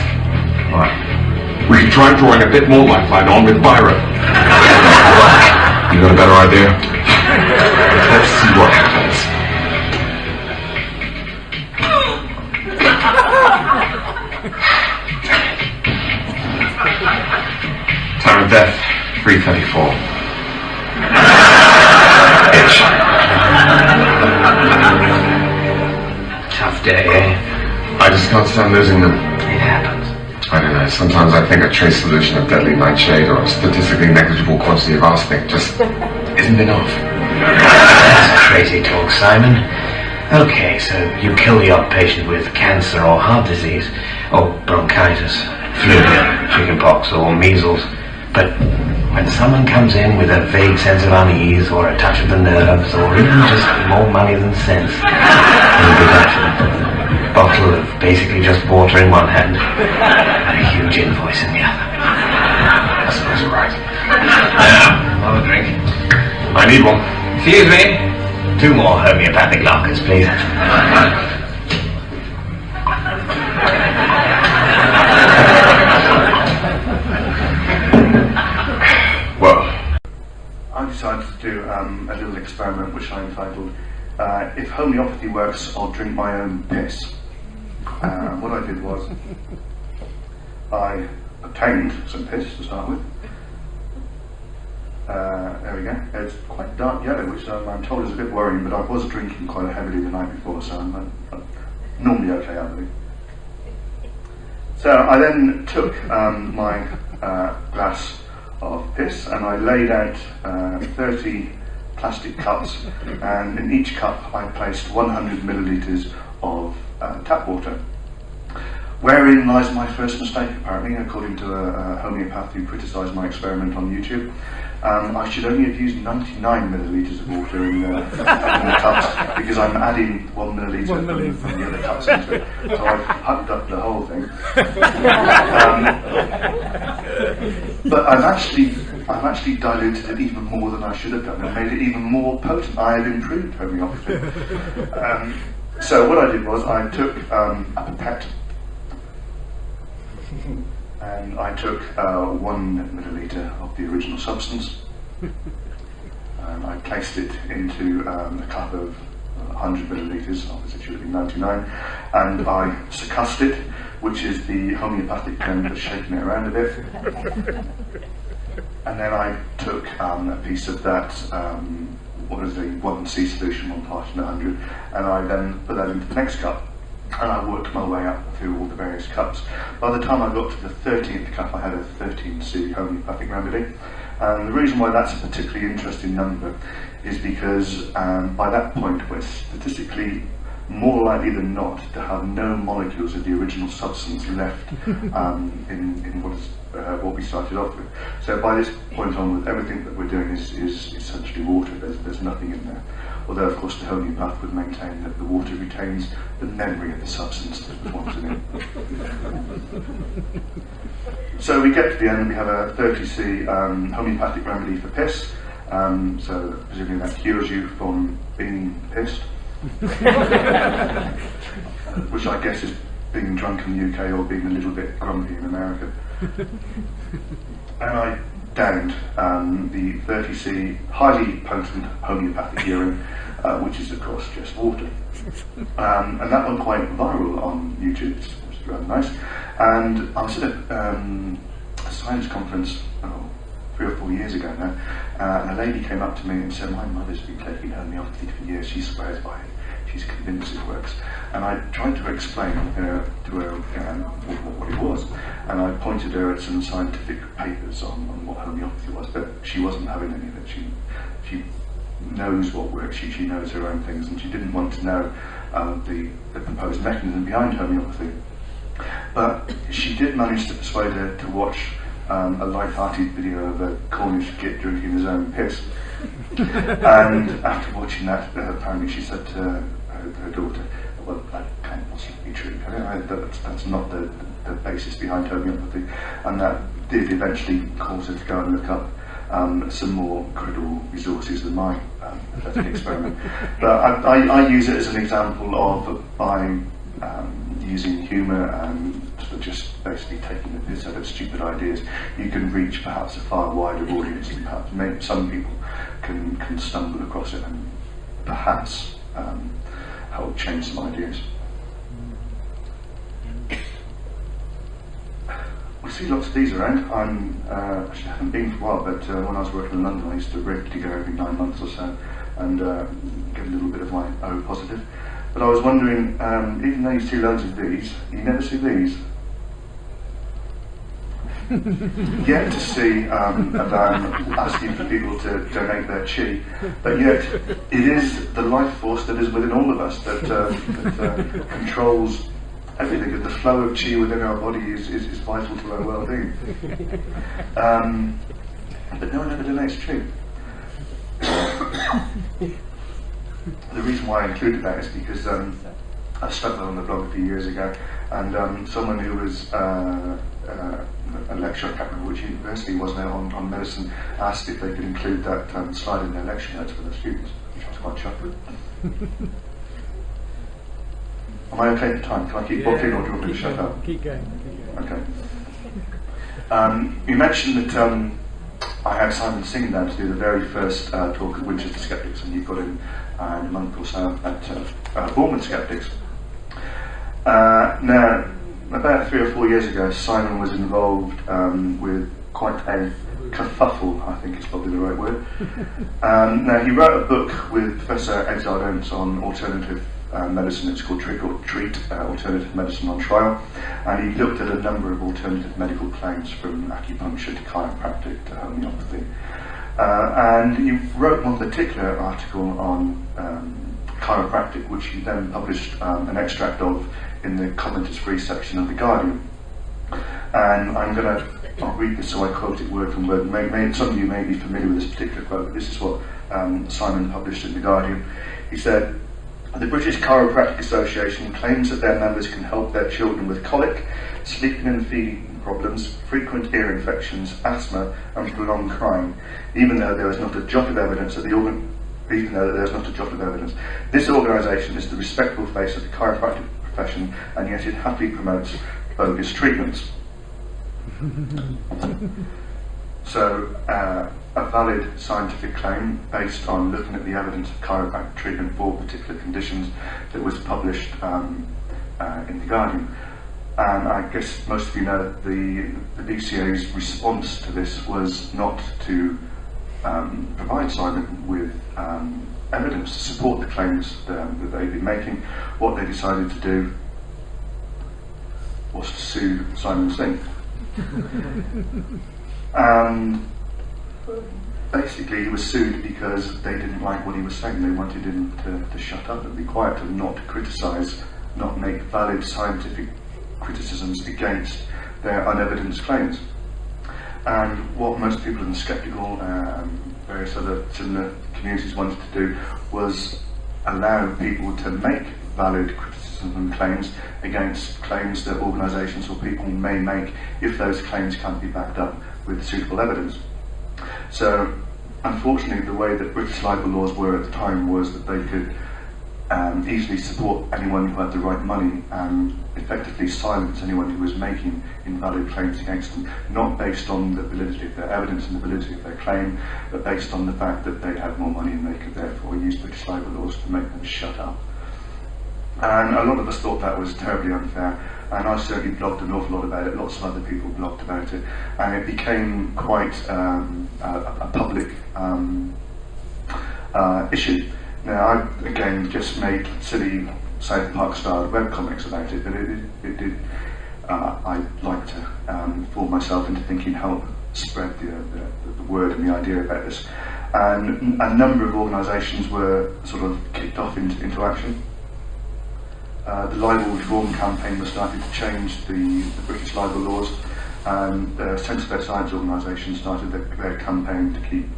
What? We should try drawing a bit more lifeline on with biro. You got a better idea? Let's see what happens. Time of death, 3:34. Itch. Tough day, eh? I just can't stand losing them. It happens. I don't know, sometimes I think a trace solution of deadly nightshade or a statistically negligible quantity of arsenic just isn't enough. That's crazy talk, Simon. Okay, so you kill the odd patient with cancer or heart disease, or bronchitis, flu, chickenpox, or measles. But when someone comes in with a vague sense of unease, or a touch of the nerves, or even just more money than sense, you'll be back for them. Bottle of basically just water in one hand, and a huge invoice in the other. I suppose you're right. Have a drink. I need one. Excuse me. 2 more homeopathic lockers, please. Well, I decided to do a little experiment which I entitled If Homeopathy Works, I'll Drink My Own Piss. What I did was I obtained some piss to start with. There we go. It's quite dark yellow, which I'm told is a bit worrying, but I was drinking quite heavily the night before, so I'm normally okay, I believe. So I then took my glass of piss and I laid out 30 plastic cups, and in each cup I placed 100 millilitres of tap water. Wherein lies my first mistake, apparently, according to a homeopath who criticised my experiment on YouTube. I should only have used 99 millilitres of water in the cups, because I'm adding 1 millilitre from the other cups into it. So I've hucked up the whole thing. But I've actually diluted it even more than I should have done and made it even more potent. I have improved homeopathy. So what I did was I took a pipette and I took 1 millilitre of the original substance and I placed it into a cup of 100 millilitres, obviously it should have been 99, and I succussed it, which is the homeopathic term for shaking it around a bit. And then I took a piece of that, what is the 1C solution, 1 part in 100, and I then put that into the next cup. And I worked my way up through all the various cups. By the time I got to the 13th cup, I had a 13C homeopathic remedy. And the reason why that's a particularly interesting number is because by that point we're statistically more likely than not to have no molecules of the original substance left in what we started off with. So by this point onward, everything that we're doing is essentially water. There's nothing in there. although of course the homeopath would maintain that the water retains the memory of the substance that was once in it. So we get to the end and we have a 30c homeopathic remedy for piss, so presumably that cures you from being pissed, which I guess is being drunk in the UK or being a little bit grumpy in America. And I downed the 30c highly potent homeopathic urine, which is of course just water. And that went quite viral on YouTube, which was rather nice. And I was at a science conference 3 or 4 years ago now, and a lady came up to me and said, "My mother's been taking homeopathy for years, she swears by it, she's convinced it works." And I tried to explain to her what it was, and I pointed her at some scientific papers on what homeopathy was, but she wasn't having any of it. She knows what works, she knows her own things, and she didn't want to know the proposed mechanism behind homeopathy. But she did manage to persuade her to watch a light-hearted video of a Cornish git drinking his own piss. And after watching that, apparently she said to her daughter, "Well, that can't possibly be true. That's not the basis behind homeopathy." And that did eventually cause her to go and look up some more credible resources than my pathetic experiment. But I use it as an example of by using humour and sort of just basically taking the piss out of stupid ideas, you can reach perhaps a far wider audience, and perhaps maybe some people can stumble across it and perhaps help change some ideas. We see lots of these around. Actually, I haven't been for a while, but when I was working in London, I used to regularly go every 9 months or so and get a little bit of my O positive. But I was wondering, even though you see loads of these, you never see these. Yet to see a van asking for people to donate their chi, but yet it is the life force that is within all of us that controls everything, and the flow of chi within our body is vital to our well-being. But no one ever donates chi. The reason why I included that is because I stuck that on the blog a few years ago, and someone who was a lecturer, I can't remember which university it was now, on medicine, asked if they could include that slide in their lecture notes for their students, which I was quite chuffed with. Am I okay for time? Can I keep walking, or do you want me to shut up? Keep going. Okay. You mentioned that I had Simon Singh down to do the very first talk at Winchester Skeptics, and you've got him in a month or so at Bournemouth Skeptics. Now, about 3 or 4 years ago, Simon was involved with quite a kerfuffle, I think is probably the right word. Now, he wrote a book with Professor Edzard Ernst on alternative medicine. It's called Trick or Treat, Alternative Medicine on Trial, and he looked at a number of alternative medical claims, from acupuncture to chiropractic to homeopathy. And he wrote one particular article on chiropractic, which he then published an extract of in the commenters-free section of The Guardian. And I'll read this so I quote it word for word. Some of you may be familiar with this particular quote, but this is what Simon published in The Guardian. He said, "The British Chiropractic Association claims that their members can help their children with colic, sleeping and feeding problems, frequent ear infections, asthma and prolonged crying, even though there is not a jot of evidence that This organisation is the respectable face of the chiropractic profession, and yet it happily promotes bogus treatments." So, a valid scientific claim based on looking at the evidence of chiropractic treatment for particular conditions that was published in The Guardian. And I guess most of you know that the DCA's response to this was not to provide Simon with evidence to support the claims that they've been making. What they decided to do was to sue Simon Singh. And basically he was sued because they didn't like what he was saying. They wanted him to shut up and be quiet and not criticise, not make valid scientific criticisms against their unevidenced claims. And what most people in the sceptical and various other similar communities wanted to do was allow people to make valid criticism and claims against claims that organisations or people may make if those claims can't be backed up with suitable evidence. So, unfortunately, the way that British libel laws were at the time was that they could easily support anyone who had the right money and effectively silence anyone who was making invalid claims against them, not based on the validity of their evidence and the validity of their claim, but based on the fact that they had more money and they could therefore use British libel laws to make them shut up. And a lot of us thought that was terribly unfair, and I certainly blogged an awful lot about it. Lots of other people blogged about it, and it became quite a public issue. Now, I again just made silly South Park style webcomics about it, but it did. I'd like to fool myself into thinking help spread the word and the idea about this. And a number of organisations were sort of kicked off into action. The libel reform campaign was starting to change the British libel laws, and the Centre for Science organisation started their campaign to keep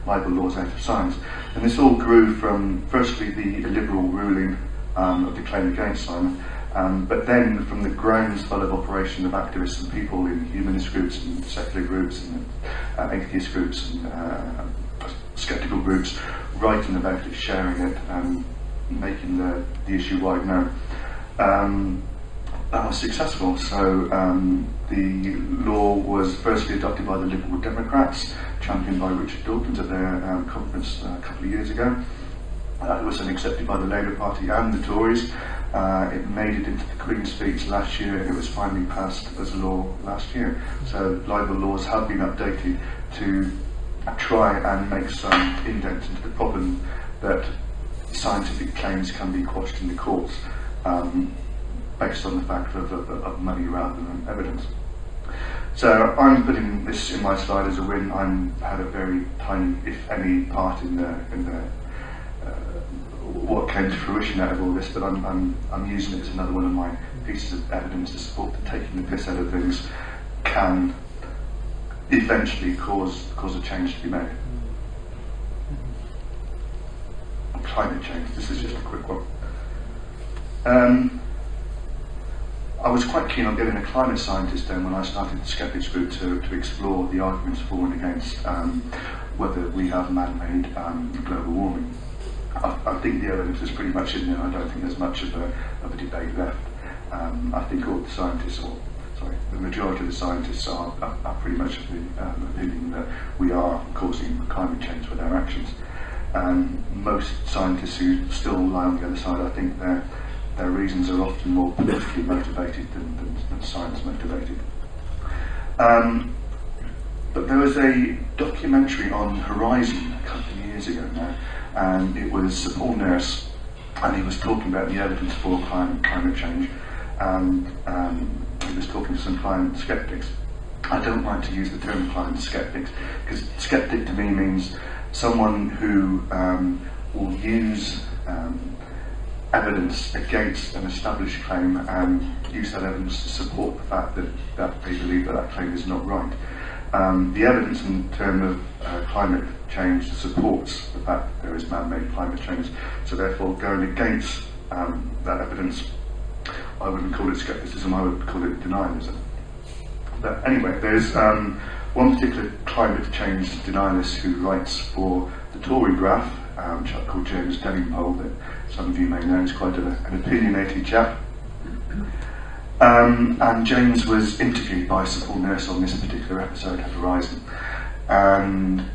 libel laws out of science. And this all grew from, firstly, the illiberal ruling of the claim against Simon, but then from the groundswell of operation of activists and people in humanist groups and secular groups and atheist groups and sceptical groups writing about it, sharing it, and making the issue wide known. That was successful. So the law was firstly adopted by the Liberal Democrats, championed by Richard Dawkins at their conference a couple of years ago. It was then accepted by the Labour Party and the Tories. It made it into the Queen's speech last year. It was finally passed as law last year. So libel laws have been updated to try and make some indent into the problem that scientific claims can be quashed in the courts based on the fact of money rather than evidence. So I'm putting this in my slide as a win. I had a very tiny, if any, part in the what came to fruition out of all this, but I'm using it as another one of my pieces of evidence to support that taking the piss out of things can eventually cause a change to be made. Climate change, this is just a quick one. I was quite keen on getting a climate scientist in when I started the Skeptics group to explore the arguments for and against whether we have man-made global warming. I think the evidence is pretty much in there. I don't think there's much of a debate left. I think all the scientists, the majority of the scientists are pretty much of the opinion that we are causing climate change with our actions. And most scientists who still lie on the other side, I think their reasons are often more politically motivated than science motivated. But there was a documentary on Horizon a couple of years ago now, and it was Paul Nurse, and he was talking about the evidence for climate change, and he was talking to some climate skeptics. I don't like to use the term climate skeptics, because skeptic to me means someone who will use evidence against an established claim and use that evidence to support the fact that they believe that claim is not right. The evidence in terms of climate change supports the fact that there is man-made climate change, so therefore going against that evidence, I wouldn't call it skepticism, I would call it denialism. But anyway, there's one particular climate change denialist who writes for the Tory Graph, a chap called James Delingpole, that some of you may know is quite an opinionated chap. And James was interviewed by Sir Paul Nurse on this particular episode of Horizon, and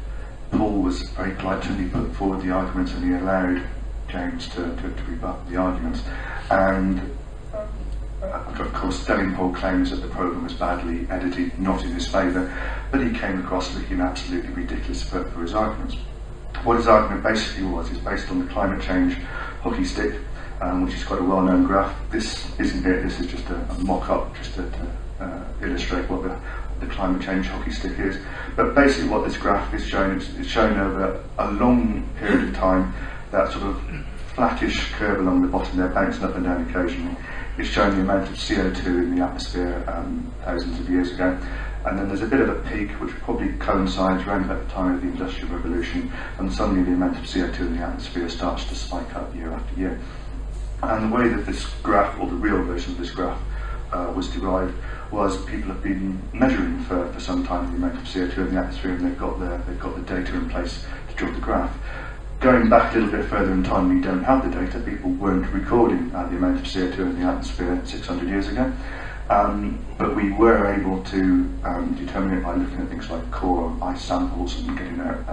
Paul was very polite to him. He put forward the arguments and he allowed James to rebut the arguments. And of course, Delingpole claims that the programme was badly edited, not in his favour, but he came across looking absolutely ridiculous for his arguments. What his argument basically was is based on the climate change hockey stick, which is quite a well-known graph. This isn't it, this is just a mock-up just to illustrate what the climate change hockey stick is. But basically what this graph is showing, it's showing over a long period of time that sort of flattish curve along the bottom there, bouncing up and down occasionally. It's showing the amount of CO2 in the atmosphere thousands of years ago. And then there's a bit of a peak, which probably coincides around about the time of the Industrial Revolution, and suddenly the amount of CO2 in the atmosphere starts to spike up year after year. And the way that this graph, or the real version of this graph, was derived was people have been measuring for some time the amount of CO2 in the atmosphere, and they've got the data in place to draw the graph. Going back a little bit further in time, we don't have the data. People weren't recording the amount of CO2 in the atmosphere 600 years ago. But we were able to determine it by looking at things like core ice samples and getting out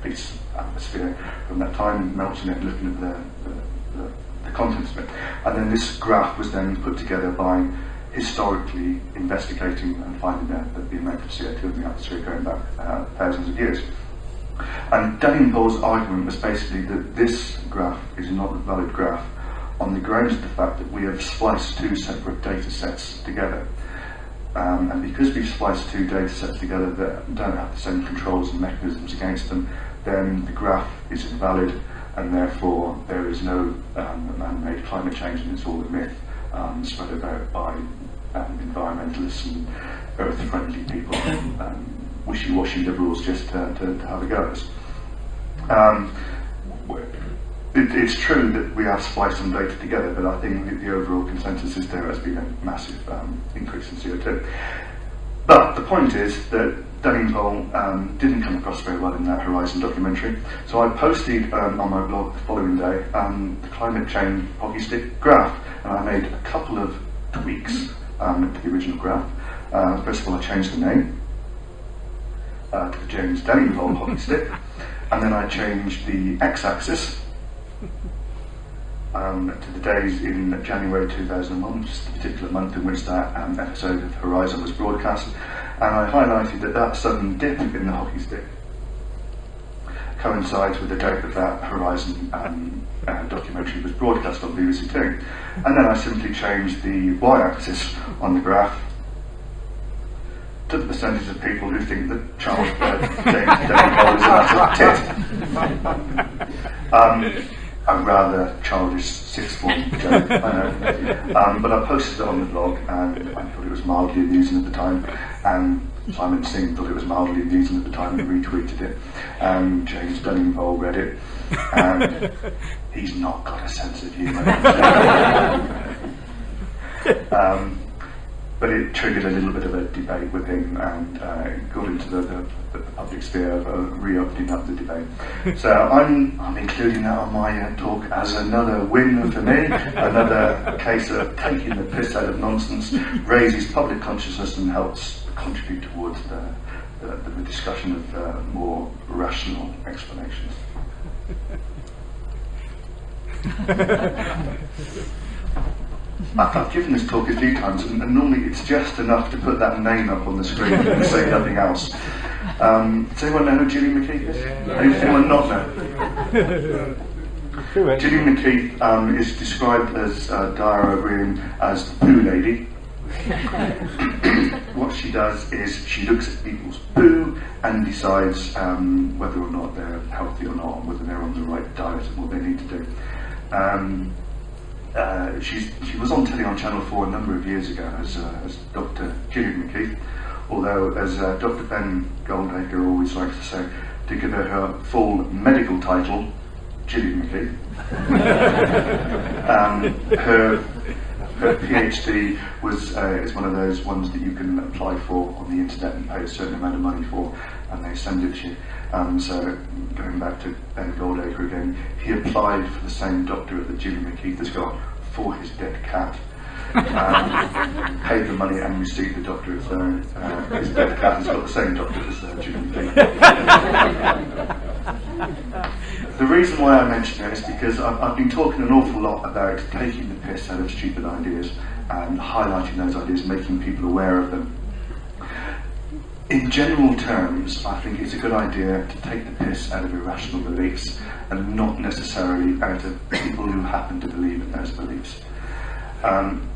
bits of atmosphere from that time, melting it, looking at the contents of it. And then this graph was then put together by historically investigating and finding out that the amount of CO2 in the atmosphere going back thousands of years. And Dalrymple's argument was basically that this graph is not a valid graph on the grounds of the fact that we have spliced two separate data sets together. And because we've spliced two data sets together that don't have the same controls and mechanisms against them, then the graph is invalid, and therefore there is no man-made climate change, and it's all a myth spread about by environmentalists and earth-friendly people, wishy-washy liberals just to have a go at us. It's true that we have spliced some data together, but I think that the overall consensus is there has been a massive increase in CO2. But the point is that Dalrymple didn't come across very well in that Horizon documentary, so I posted on my blog the following day the climate change hockey stick graph, and I made a couple of tweaks to the original graph. First of all, I changed the name to the James Dalrymple hockey stick, and then I changed the x-axis to the days in January 2001, which is the particular month in which that episode of Horizon was broadcast, and I highlighted that sudden dip in the hockey stick coincides with the date that that Horizon documentary was broadcast on BBC Two. And then I simply changed the y-axis on the graph to the percentage of people who think that Charles James Dalrymple is a massive tit. A rather childish sixth form joke, I know. But I posted it on the blog, and I thought it was mildly amusing at the time, and Simon Singh thought it was mildly amusing at the time and retweeted it, and James Dalrymple read it, and he's not got a sense of humour. But it triggered a little bit of a debate with him, and got into the public sphere of re-opening up the debate. So I'm including that on my talk as another win for me, another case of taking the piss out of nonsense, raises public consciousness and helps contribute towards the discussion of more rational explanations. I've given this talk a few times, and normally it's just enough to put that name up on the screen and say nothing else. Does anyone know who Gillian McKeith is? Anyone not know? Gillian McKeith is described as Dyer O'Brien as the poo lady. What she does is she looks at people's poo and decides whether or not they're healthy or not, whether they're on the right diet and what they need to do. She was on telly on Channel 4 a number of years ago as Dr. Gillian McKeith, although as Dr. Ben Goldacre always likes to say, to give her full medical title, Gillian McKeith. Her PhD is one of those ones that you can apply for on the internet and pay a certain amount of money for, and they send it to you. So going back to Ben Goldacre again, he applied for the same doctorate that Gillian McKeith has got for his dead cat. Paid the money and received the doctorate, so his dead cat has got the same doctorate as Gillian McKeith. The reason why I mention it is because I've been talking an awful lot about taking the piss out of stupid ideas and highlighting those ideas, making people aware of them. In general terms, I think it's a good idea to take the piss out of irrational beliefs and not necessarily out of people who happen to believe in those beliefs.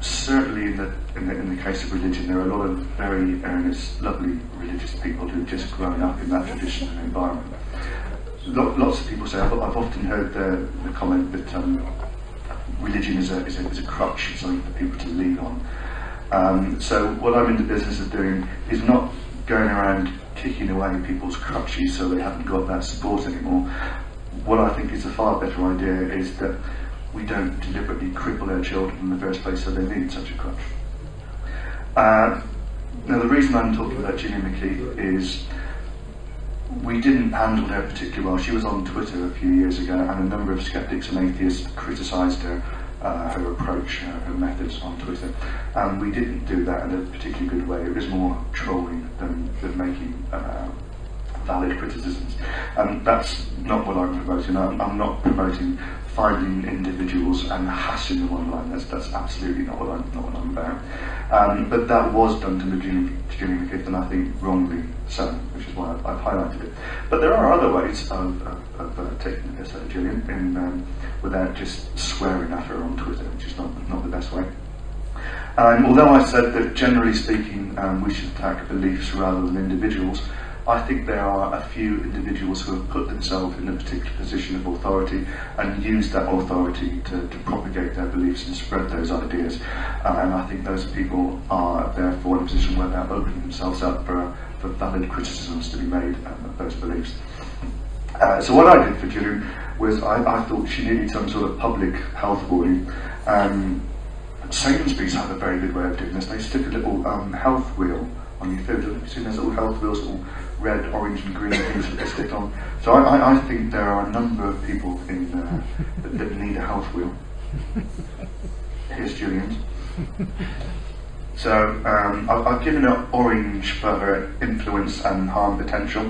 Certainly in the case of religion, there are a lot of very earnest, lovely religious people who've just grown up in that tradition and environment. Lots of people say, I've often heard the comment that religion is a crutch, something for people to lean on. So what I'm in the business of doing is not going around kicking away people's crutches so they haven't got that support anymore. What I think is a far better idea is that we don't deliberately cripple our children in the first place so they need such a crutch. Now the reason I'm talking about Gillian McKee is we didn't handle her particularly well. She was on Twitter a few years ago, and a number of skeptics and atheists criticised her approach, her methods on Twitter. And we didn't do that in a particularly good way. It was more trolling than making valid criticisms. And that's not what I'm promoting. I'm not promoting finding individuals and hashing them online. That's absolutely not what I'm about. But that was done to Gillian McKee, and I think wrongly so, which is why I've highlighted it. But there are other ways of taking the piss out of Gillian without just swearing at her on Twitter, which is not the best way. Although I said that generally speaking we should attack beliefs rather than individuals, I think there are a few individuals who have put themselves in a particular position of authority and used that authority to propagate their beliefs and spread those ideas. And I think those people are therefore in a position where they're opening themselves up for valid criticisms to be made of those beliefs. So what I did for Gillian was I thought she needed some sort of public health warning. Sainsbury's have a very good way of doing this. They stick a little health wheel on your food. You've seen those little health wheels, little red, orange and green things that they stick on. So I think there are a number of people that need a health wheel. Here's Gillian's. So I've given her orange for her influence and harm potential.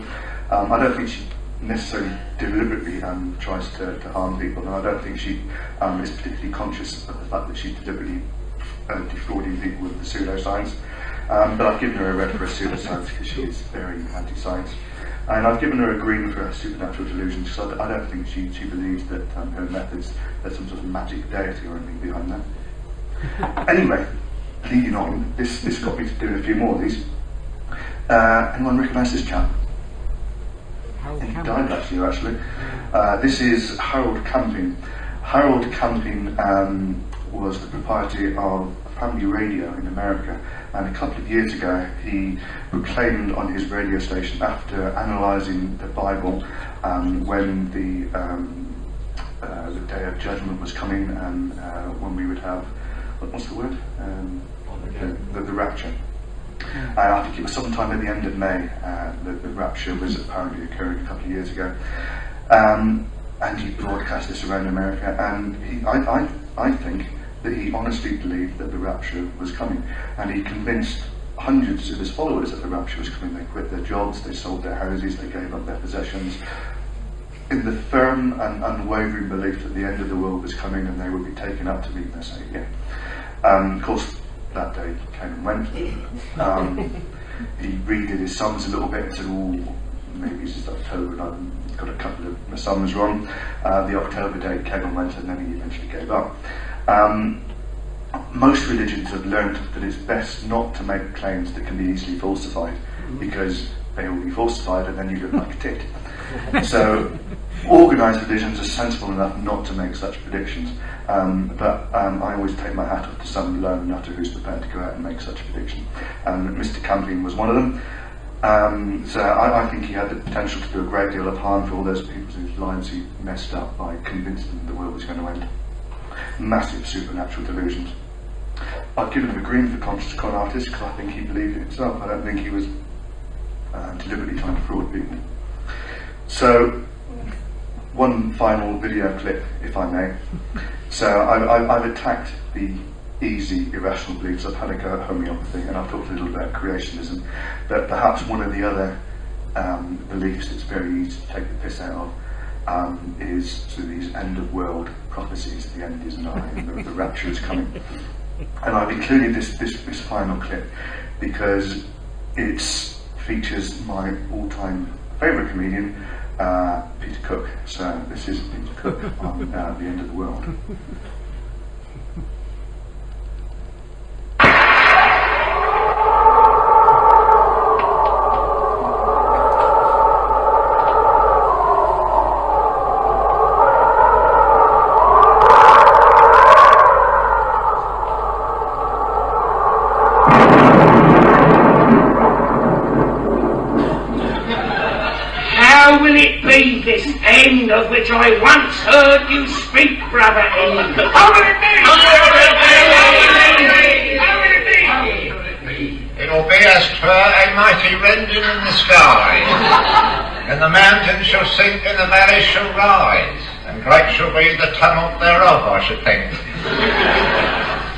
I don't think she necessarily deliberately tries to harm people, and I don't think she is particularly conscious of the fact that she's deliberately defrauding people with the pseudoscience. But I've given her a red for her pseudoscience because she is very anti-science. And I've given her a green for her supernatural delusions because I don't think she believes that her methods, there's some sort of magic deity or anything behind that. Anyway, leading on, this got me to do a few more of these. Anyone recognise this chap? He died last year actually. This is Harold Camping. Harold Camping was the proprietor of Family Radio in America, and a couple of years ago he proclaimed on his radio station, after analysing the Bible, when the day of judgment was coming, and when we would have, what's the word? The rapture. I think it was sometime at the end of May. The rapture was apparently occurring a couple of years ago, and he broadcast this around America. And I think that he honestly believed that the rapture was coming, and he convinced hundreds of his followers that the rapture was coming. They quit their jobs, they sold their houses, they gave up their possessions, in the firm and unwavering belief that the end of the world was coming and they would be taken up to meet their Saviour. Of course, that day came and went. He redid his sums a little bit and said, oh, maybe it's just October and I've got a couple of my sums wrong. The October date came and went, and then he eventually gave up. Most religions have learned that it's best not to make claims that can be easily falsified, because they will be falsified and then you look like a tit. So organised religions are sensible enough not to make such predictions, but I always take my hat off to some lone nutter who's prepared to go out and make such a prediction, and Mr. Camping was one of them. So I think he had the potential to do a great deal of harm for all those people whose lives he messed up by convincing them the world was going to end. Massive supernatural delusions. I've given him a green for conscious con artist because I think he believed it himself. I don't think he was deliberately trying to fraud people. So, one final video clip, if I may. So I've attacked the easy irrational beliefs. I've had a go at homeopathy, and I've talked a little about creationism, but perhaps one of the other beliefs that's very easy to take the piss out of is sort of these end of world prophecies. The end is nigh, and the rapture is coming. And I've included this final clip because it features my all-time favourite comedian, Peter Cook. So this is Peter Cook on the end of the world. read this end of which I once heard you speak, brother Eve. How will it be? How will it be? It will be as 'twere a mighty rending in the skies, and the mountains shall sink and the valleys shall rise, and great shall be the tumult thereof, I should think.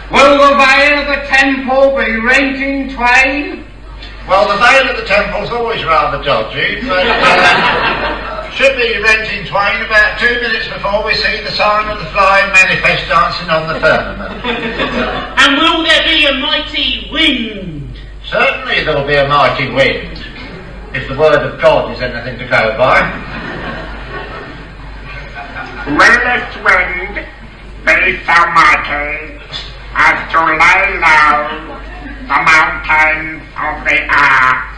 Will the veil of the temple be rent in twain? Well, the veil of the temple's always rather dodgy, but should be rent in twain about 2 minutes before we see the sign of the flying manifest dancing on the firmament. And will there be a mighty wind? Certainly there will be a mighty wind, if the word of God is anything to go by. Will this wind be so mighty as to lay low the mountains of the earth?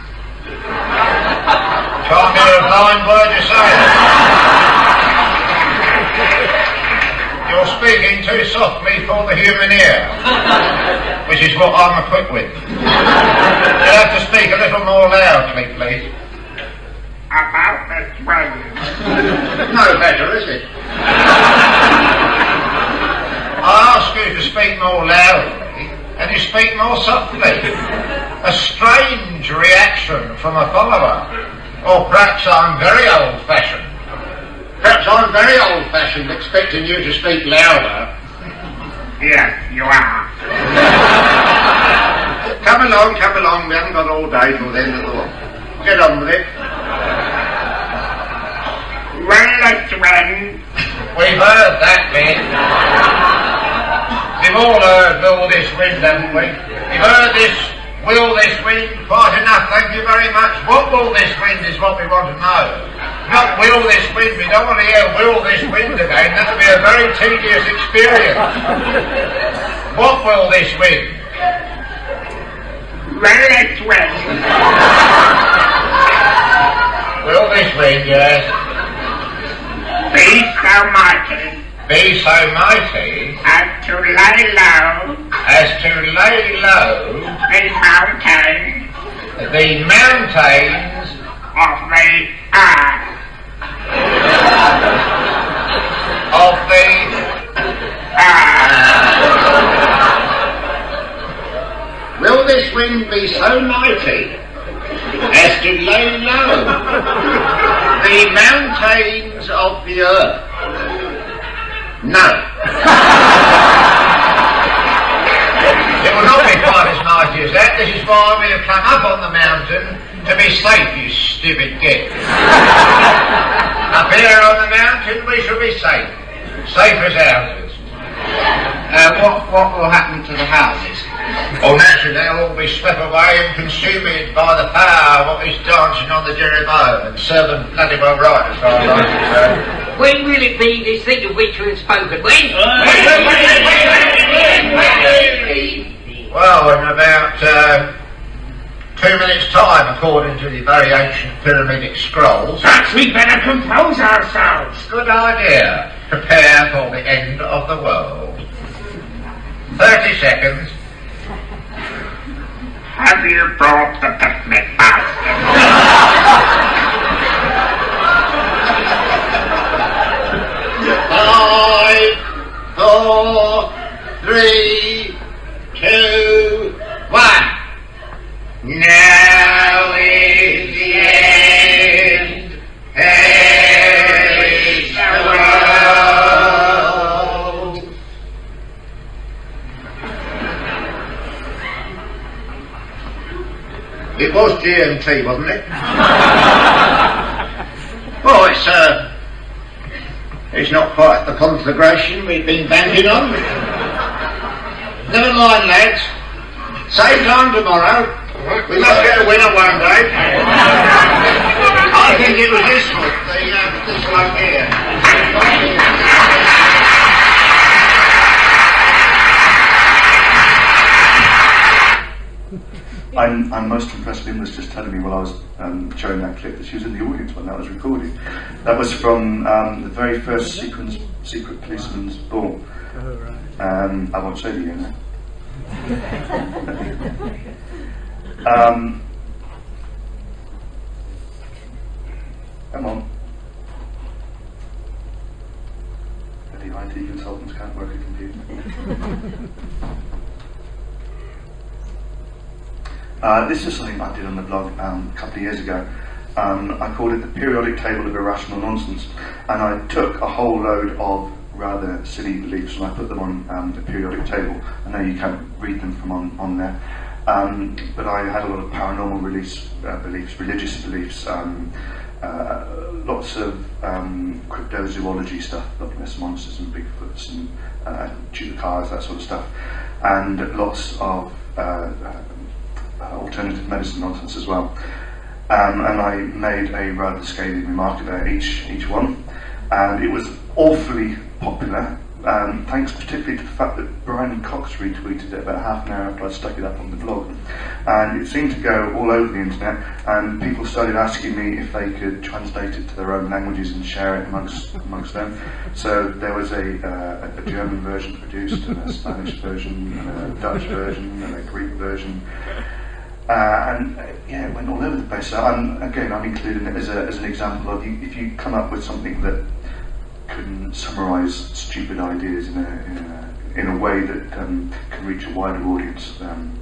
Can't hear a blind word you say. You're speaking too softly for the human ear, which is what I'm equipped with. You'll have to speak a little more loudly, please. About this wind. No better, is it? I ask you to speak more loudly, and you speak more softly. A strange reaction from a follower. Or perhaps I'm very old-fashioned. Perhaps I'm very old-fashioned, expecting you to speak louder. Yes, you are. Come along, we haven't got all day till the end of the walk. Get on with it. Will this wind? We've heard that bit. We've all heard will this wind, haven't we? You've heard this, will this wind, quite enough, thank you very much. What will this wind is what we want to know. Not will this wind, we don't want to hear will this wind again, that would be a very tedious experience. What will this wind? Will this wind? Will this wind, yes. Be so mighty. Be so mighty. As to lay low. As to lay low. The mountains. The mountains. Of the earth. Of the earth. Will this wind be so mighty as to lay low the mountains of the earth? No. It will not be quite as mighty as that. This is why we have come up on the mountain to be safe, you stupid git. Up here on the mountain we shall be safe. Safe as houses. What will happen to the houses? Oh, naturally they'll all be swept away and consumed by the power of what is dancing on the Jeroboam, and serve them bloody well right as far as I'm concerned. When will it be, this thing of which we have spoken? When? Well, in about 2 minutes' time, according to the very ancient pyramidic scrolls. Perhaps we'd better compose ourselves. Good idea. Prepare for the end of the world. 30 seconds. Have you brought the picnic basket? 5, 4, 3, 2, 1. Now is the end. Perish the world. It was GMT, wasn't it? Well, it's not quite the conflagration we've been banking on. Never mind, lads. Same time tomorrow. We must get a winner one day. I think it was this one, this one here. I'm most impressed. Lynn was just telling me while I was showing that clip that she was in the audience when that was recorded. That was from the very first Secret Policeman's Ball. I won't show you now. Come on. This is something I did on the blog a couple of years ago. I called it the periodic table of irrational nonsense, and I took a whole load of rather silly beliefs and I put them on the periodic table. I know you can't read them from on there, but I had a lot of paranormal beliefs, religious beliefs, lots of cryptozoology stuff, Loch Ness monsters and Bigfoots and chupacabras, that sort of stuff, and lots of alternative medicine nonsense as well. And I made a rather scathing remark about each one, and it was awfully popular, thanks particularly to the fact that Brian Cox retweeted it about half an hour after I stuck it up on the blog, and it seemed to go all over the internet, and people started asking me if they could translate it to their own languages and share it amongst them. So there was a German version produced, and a Spanish version, and a Dutch version, and a Greek version. It went all over the place. So I'm including it as an example of if you come up with something that can summarise stupid ideas in a way that can reach a wider audience, then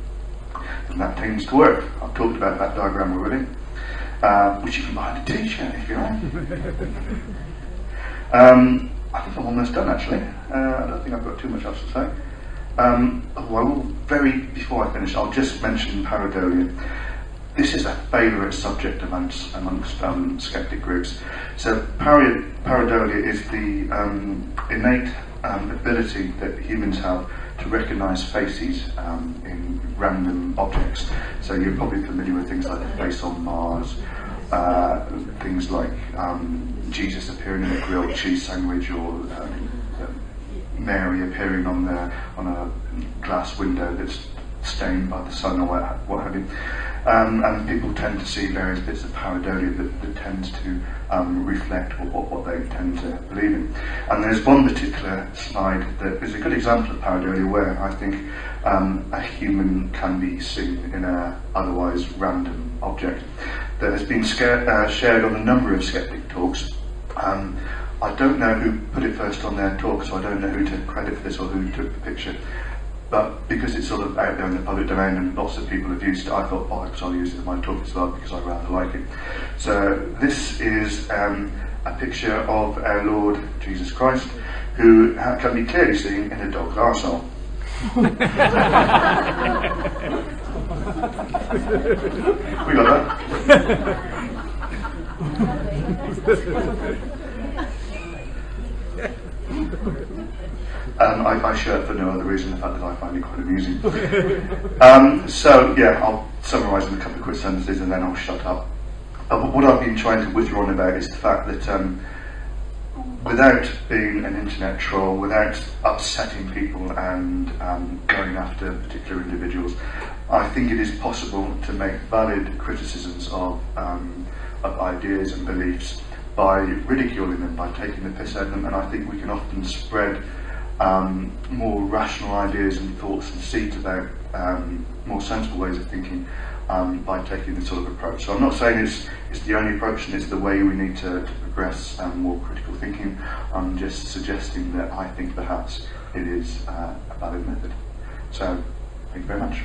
that tends to work. I've talked about that diagram already, which you can buy at a t-shirt if you like. I think I'm almost done actually. I don't think I've got too much else to say. Before I finish, I'll just mention pareidolia. This is a favourite subject amongst sceptic groups. So pareidolia is the innate ability that humans have to recognise faces in random objects. So you're probably familiar with things like the face on Mars, things like Jesus appearing in a grilled cheese sandwich, or Mary appearing on a glass window that's stained by the sun, or what have you. And people tend to see various bits of pareidolia that tends to reflect what they tend to believe in. And there's one particular slide that is a good example of pareidolia where I think a human can be seen in an otherwise random object that has been shared on a number of skeptic talks. I don't know who put it first on their talk, so I don't know who to credit for this or who took the picture. But because it's sort of out there in the public domain and lots of people have used it, I thought, bollocks, I'll use it in my talk as well because I rather like it. So this is a picture of our Lord Jesus Christ, who can be clearly seen in a dog's arsehole. We got that? I share it for no other reason than the fact that I find it quite amusing. I'll summarise in a couple of quick sentences and then I'll shut up. What I've been trying to withdraw on about is the fact that without being an internet troll, without upsetting people and going after particular individuals, I think it is possible to make valid criticisms of ideas and beliefs by ridiculing them, by taking the piss out of them, and I think we can often spread more rational ideas and thoughts and seeds about more sensible ways of thinking by taking this sort of approach. So I'm not saying it's the only approach and it's the way we need to progress more critical thinking. I'm just suggesting that I think perhaps it is a valid method. So, thank you very much.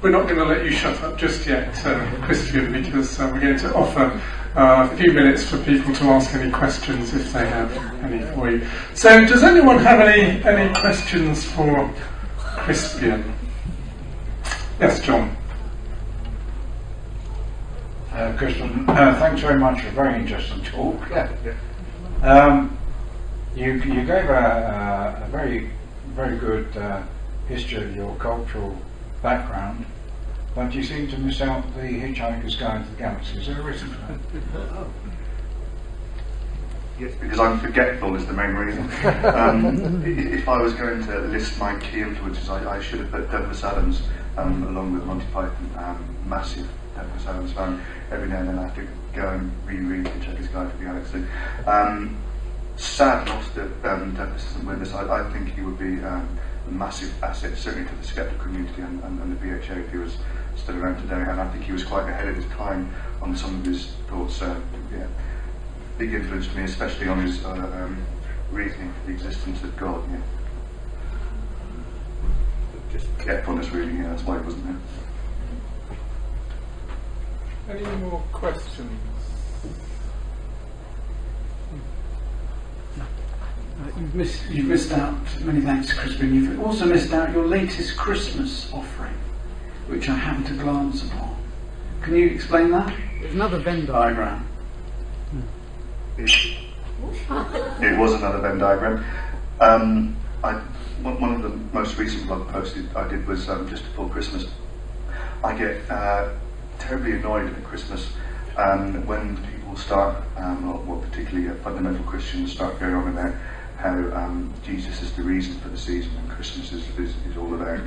We're not going to let you shut up just yet, Crispian, because we're going to offer a few minutes for people to ask any questions if they have any for you. So, does anyone have any questions for Crispian? Yes, John. Crispian, thanks very much for a very interesting talk. You gave a very, very good history of your cultural background, but you seem to miss out the Hitchhiker's Guide to the Galaxy. Is there a reason for that? Yes, because I'm forgetful is the main reason. If I was going to list my key influences, I should have put Douglas Adams along with Monty Python. Massive Douglas Adams fan. Every now and then I have to go and reread Hitchhiker's Guide to the Galaxy. Sad loss that Douglas isn't with us. I think he would be a massive asset, certainly to the skeptic community and the VHA if he was still around today, and I think he was quite ahead of his time on some of his thoughts. big influence to me, especially on his reasoning for the existence of God. Yeah. Just kept on his reading, that's why he wasn't there. Any more questions? You've missed out, many thanks Crispian, you've also missed out your latest Christmas offering, which I happened to glance upon. Can you explain that? It's another Venn diagram. It was another Venn diagram. One of the most recent blog posts I did was just before Christmas. I get terribly annoyed at Christmas when people start, or particularly fundamental Christians, start going on about how Jesus is the reason for the season and Christmas is all about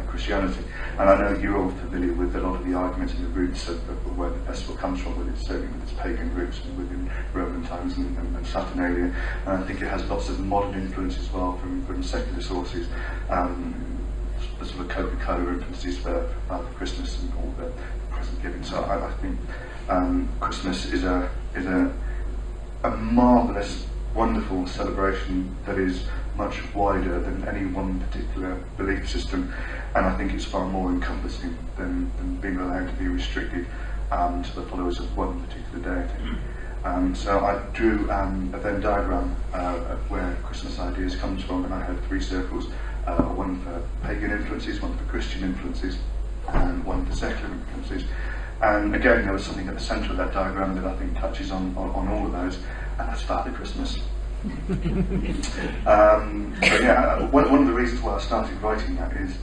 Christianity. And I know you're all familiar with a lot of the arguments and the roots of where the festival comes from, certainly with its pagan roots and within Roman times and Saturnalia. And I think it has lots of modern influence as well from secular sources. The sort of Coca-Cola influences for Christmas and all the present giving. So I think Christmas is a marvellous, wonderful celebration that is much wider than any one particular belief system, and I think it's far more encompassing than being allowed to be restricted to the followers of one particular deity. So I drew a Venn diagram of where Christmas ideas comes from, and I had 3 circles, one for pagan influences, one for Christian influences, and one for secular influences. And again, there was something at the centre of that diagram that I think touches on all of those, and that's Father Christmas. So yeah, one of the reasons why I started writing that is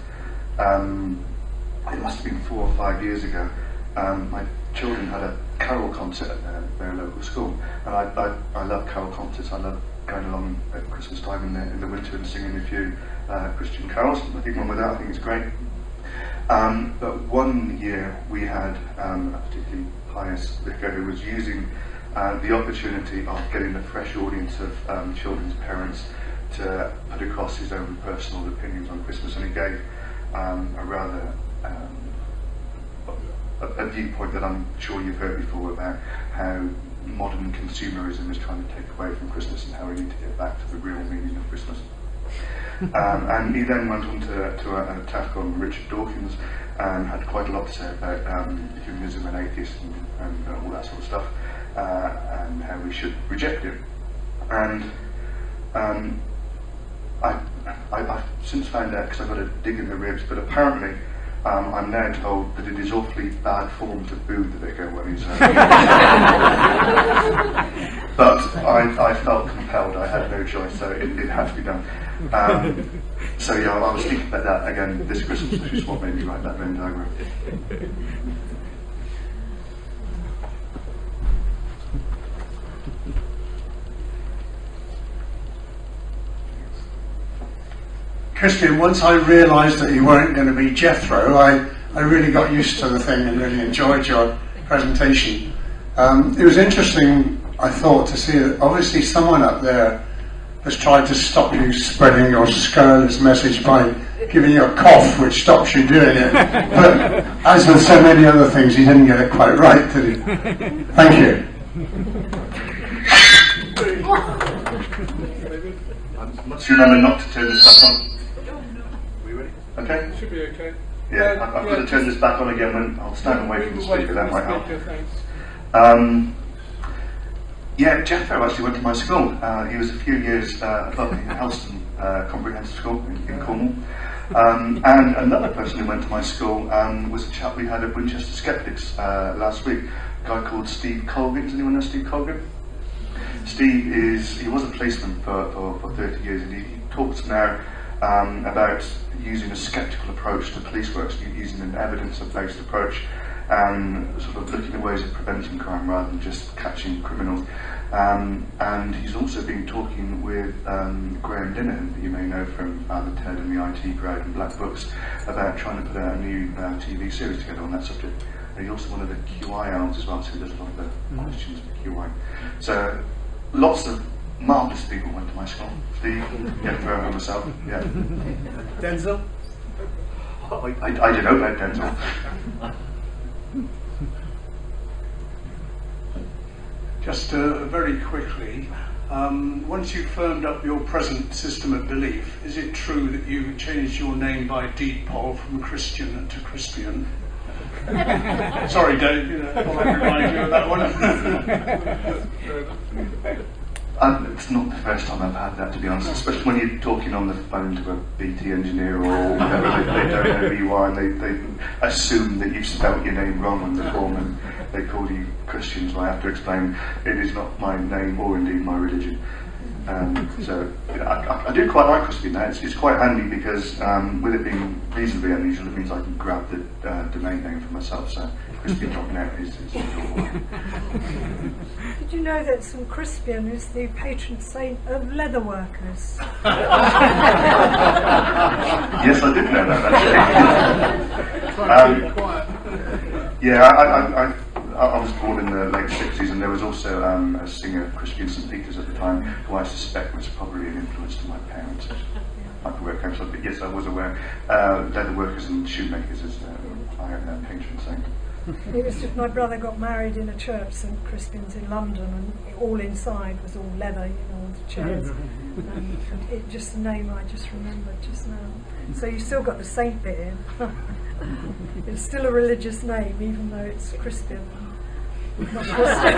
it must have been 4 or 5 years ago. My children had a carol concert at their local school, and I love carol concerts. I love going along at Christmas time in the winter and singing a few Christian carols. Nothing wrong with that. I think it's great. But one year we had a particularly pious vicar who was using the opportunity of getting a fresh audience of children's parents to put across his own personal opinions on Christmas, and he gave a rather a viewpoint that I'm sure you've heard before about how modern consumerism is trying to take away from Christmas and how we need to get back to the real meaning of Christmas. And he then went on to an attack on Richard Dawkins and had quite a lot to say about humanism and atheists and all that sort of stuff. And how we should reject it. And I've since found out, because I've got to dig in the ribs, but apparently I'm now told that it is awfully bad form to boo the vicar when he's but I felt compelled, I had no choice, so it had to be done. So yeah, I was thinking about that again this Christmas, which is what made me write that Venn diagram. Crispian, once I realised that you weren't going to be Jethro, I really got used to the thing and really enjoyed your presentation. It was interesting, I thought, to see that obviously someone up there has tried to stop you spreading your scurrilous message by giving you a cough, which stops you doing it. But as with so many other things, he didn't get it quite right, did he? Thank you. I must remember not to turn this back on. Okay? Should be okay. Yeah, I've got to turn this back on again when I'll stand away from the speaker, that might help. Yeah, Jethro actually went to my school. He was a few years above me in Helston Comprehensive School in Cornwall. And another person who went to my school was a chap we had at Winchester Skeptics last week, a guy called Steve Colgan. Does anyone know Steve Colgan? Steve he was a policeman for 30 years, and he talks now about using a sceptical approach to police work, using an evidence-based approach, and sort of looking at ways of preventing crime rather than just catching criminals. And he's also been talking with Graham Linehan, that you may know from the TED and the IT crowd and Black Books, about trying to put out a new TV series together on that subject. And he's also one of the QI elves as well, so he does a lot of the questions for QI. So lots of marvellous people went to my school. Steve, Jethro, and myself. Yeah. Denzel? I don't know about Denzel. Just very quickly, once you've firmed up your present system of belief, is it true that you changed your name by deed poll from Christian to Crispian? Sorry, Dave, I'll remind you of that one. It's not the first time I've had that, to be honest, especially when you're talking on the phone to a BT engineer or whatever. They don't know who you are, and they assume that you've spelt your name wrong on the form, and they call you Christian, so I have to explain it is not my name or indeed my religion. So I do quite like Crispian now. It's quite handy because with it being reasonably unusual, it means I can grab the domain name for myself. So Crispian.net is Did you know that St. Crispian is the patron saint of leather workers? Yes, I did know that actually. I was born in the late 60s, and there was also a singer, Crispian St. Peter's at the time, who I suspect was probably an influence to my parents. Might be where it came from, but yes, I was aware. Leather workers and shoemakers is our patron saint. It was just my brother got married in a church, St. Crispian's in London, and all inside was all leather, all the chairs. And it just the name I just remembered just now. So you still got the saint bit in. It's still a religious name, even though it's Crispian. Not Crispian.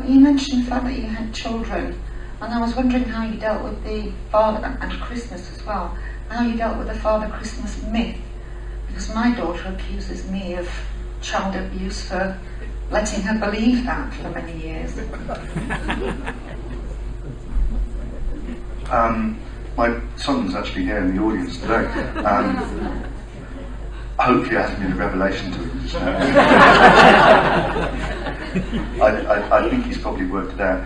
You mentioned the fact that you had children, and I was wondering how you dealt with the Father and Christmas as well. How you dealt with the Father Christmas myth, because my daughter accuses me of child abuse for letting her believe that for many years. My son's actually here in the audience today. Hopefully it hasn't been a revelation to him just now. I think he's probably worked it out.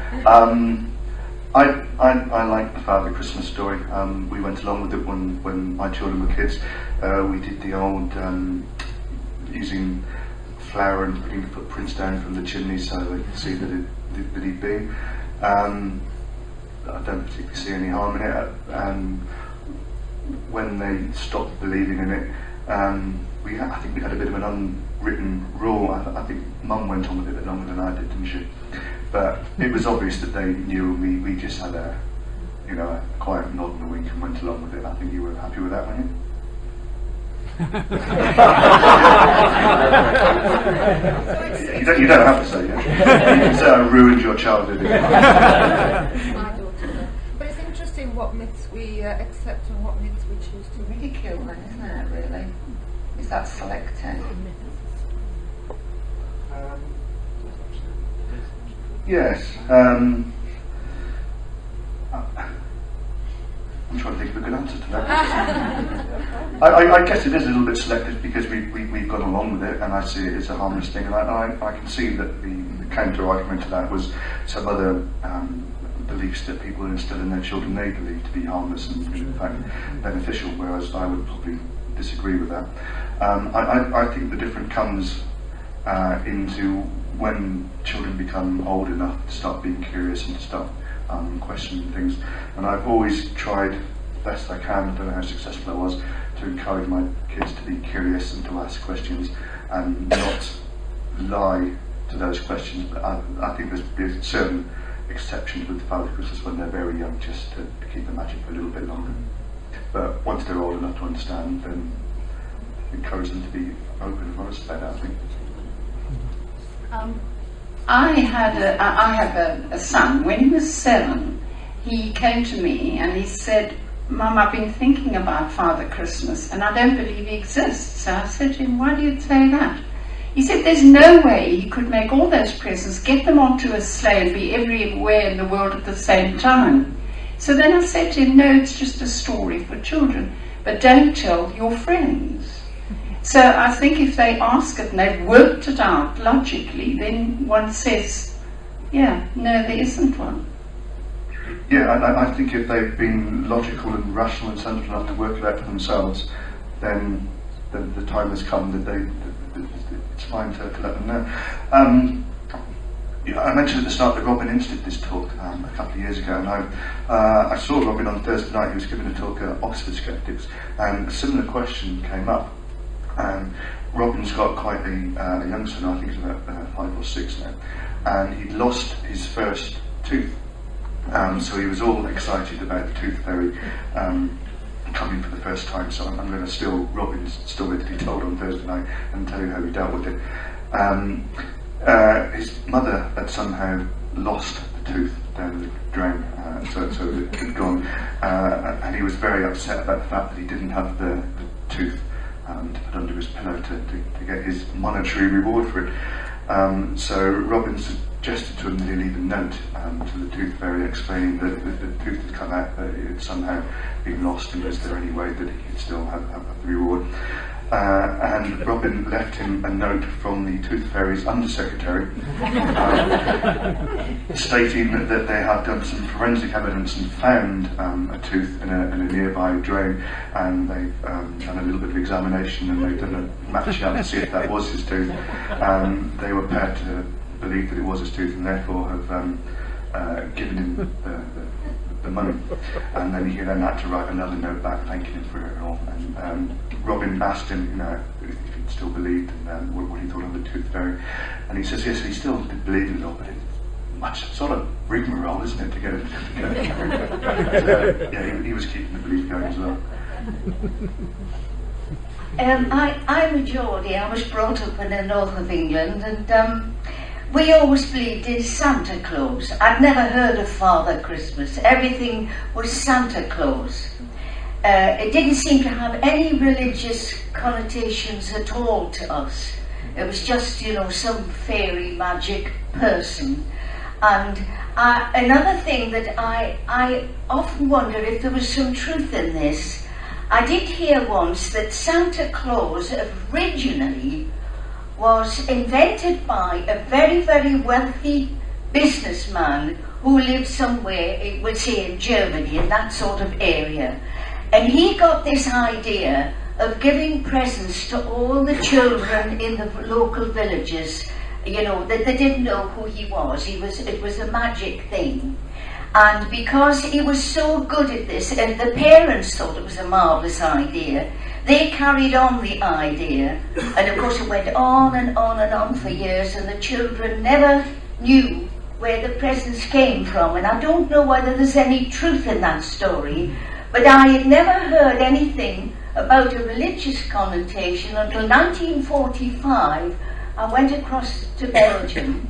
I like the Father Christmas story. We went along with it when my children were kids. We did the old using flour and putting the footprints down from the chimney so they could see that he'd been. I don't particularly see any harm in it. When they stopped believing in it, I think we had a bit of an unwritten rule. I think Mum went on with it a bit longer than I did, didn't she? But it was obvious that they knew. We just had a quiet nod and a wink and went along with it. I think you were happy with that, weren't you? You don't have to say yes. You can say I ruined your childhood. But it's interesting what myths we accept and what myths we choose to ridicule, then, isn't it, really? Is that selective? Yes. I'm trying to think of a good answer to that. I guess it is a little bit selective because we've gone along with it, and I see it as a harmless thing, and I can see that the counter argument to that was some other beliefs that people instill in their children they believe to be harmless and in fact beneficial, whereas I would probably disagree with that. I think the difference comes into when children become old enough to start being curious and to start questioning things, and I've always tried best I can, I don't know how successful I was, to encourage my kids to be curious and to ask questions and not lie to those questions. But I think there's certain exceptions with Father Christmas when they're very young, just to keep the magic for a little bit longer. But once they're old enough to understand, then encourage them to be open and honest about that, I think. I have a son. When he was 7, he came to me and he said, "Mum, I've been thinking about Father Christmas and I don't believe he exists." So I said to him, "Why do you say that?" He said, "There's no way he could make all those presents, get them onto a sleigh and be everywhere in the world at the same time." So then I said to him, "No, it's just a story for children, but don't tell your friends." So I think if they ask it and they've worked it out logically, then one says, yeah, no, there isn't one. Yeah, I think if they've been logical and rational and sensible enough to work it out for themselves, then the time has come that it's fine to let them know. I mentioned at the start that Robin Ince did this talk a couple of years ago, and I saw Robin on Thursday night. He was giving a talk at Oxford Skeptics, and a similar question came up. And Robin's got quite a young son, I think he's about 5 or 6 now, and he'd lost his first tooth. So he was all excited about the tooth fairy coming for the first time. So I'm going to steal Robin's story that he told on Thursday night and tell you how he dealt with it. His mother had somehow lost the tooth down the drain, so it had gone, and he was very upset about the fact that he didn't have the tooth to put under his pillow to get his monetary reward for it. So Robin suggested to him that he leave a note to the tooth fairy explaining that the tooth had come out, that it had somehow been lost, and is there any way that he could still have the reward. And Robin left him a note from the Tooth Fairy's Undersecretary stating that they had done some forensic evidence and found a tooth in a nearby drain, and they've done a little bit of examination, and they've done a match up to see if that was his tooth. They were prepared to believe that it was his tooth, and therefore have given him the money, and then he then had to write another note back thanking him for it all. And Robin asked him, if he still believed and what he thought of the Tooth Fairy, and he says yes, he still did believe in it all, but it's much sort of rigmarole, isn't it, to get it? Yeah, he was keeping the belief going as well. I'm a Geordie. I was brought up in the north of England, and we always believed in Santa Claus. I'd never heard of Father Christmas. Everything was Santa Claus. It didn't seem to have any religious connotations at all to us. It was just, some fairy magic person. And another thing that I often wonder if there was some truth in this. I did hear once that Santa Claus originally was invented by a very, very wealthy businessman who lived somewhere, we'll say in Germany, in that sort of area. And he got this idea of giving presents to all the children in the local villages, that they didn't know who he was. It was a magic thing. And because he was so good at this, and the parents thought it was a marvellous idea, they carried on the idea, and of course it went on and on and on for years, and the children never knew where the presents came from. And I don't know whether there's any truth in that story, but I had never heard anything about a religious connotation until 1945. I went across to Belgium,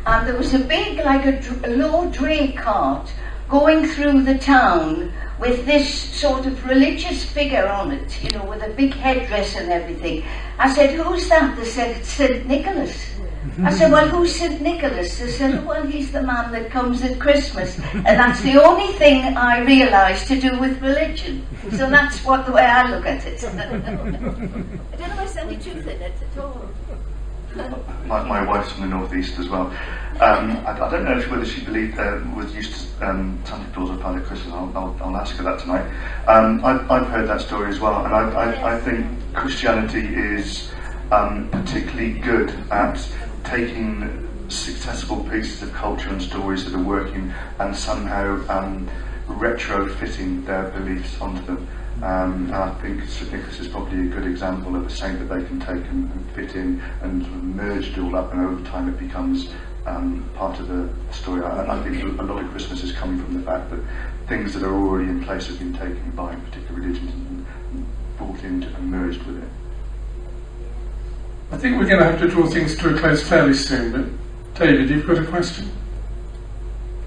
and there was a big, like a low dray cart going through the town with this sort of religious figure on it, with a big headdress and everything. I said, "Who's that?" They said, "It's St. Nicholas." I said, "Well, who's St. Nicholas?" They said, "Well, he's the man that comes at Christmas." And that's the only thing I realised to do with religion. So that's the way I look at it. I don't know if there's any truth in it at all. My wife's from the northeast as well. I don't know whether she believed was used to Santa Claus or Father Christmas. I'll ask her that tonight. I've heard that story as well, and I think Christianity is particularly good at taking successful pieces of culture and stories that are working and somehow retrofitting their beliefs onto them. And I think St. Nicholas is probably a good example of a saint that they can take and fit in and sort of merge it all up, and over time it becomes part of the story. I think a lot of Christmas is coming from the fact that things that are already in place have been taken by particular religions and brought into and merged with it. I think we're going to have to draw things to a close fairly soon, but David, you've got a question?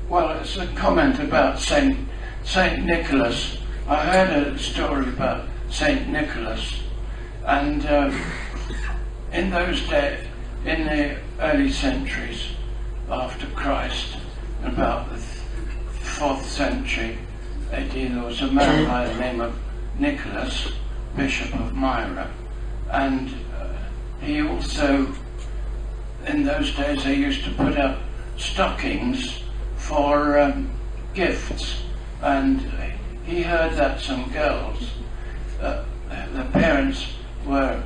Well, it's a comment about Saint Nicholas. I heard a story about Saint Nicholas, and in those days, in the early centuries after Christ, about the 4th century AD, there was a man by the name of Nicholas, Bishop of Myra, and he also, in those days, they used to put up stockings for gifts, and he heard that some girls, the parents were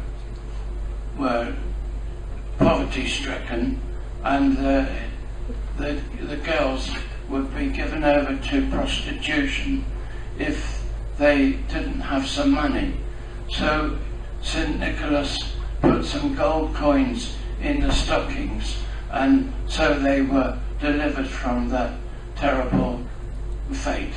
poverty-stricken, and the girls would be given over to prostitution if they didn't have some money. So St. Nicholas put some gold coins in the stockings, and so they were delivered from that terrible fate.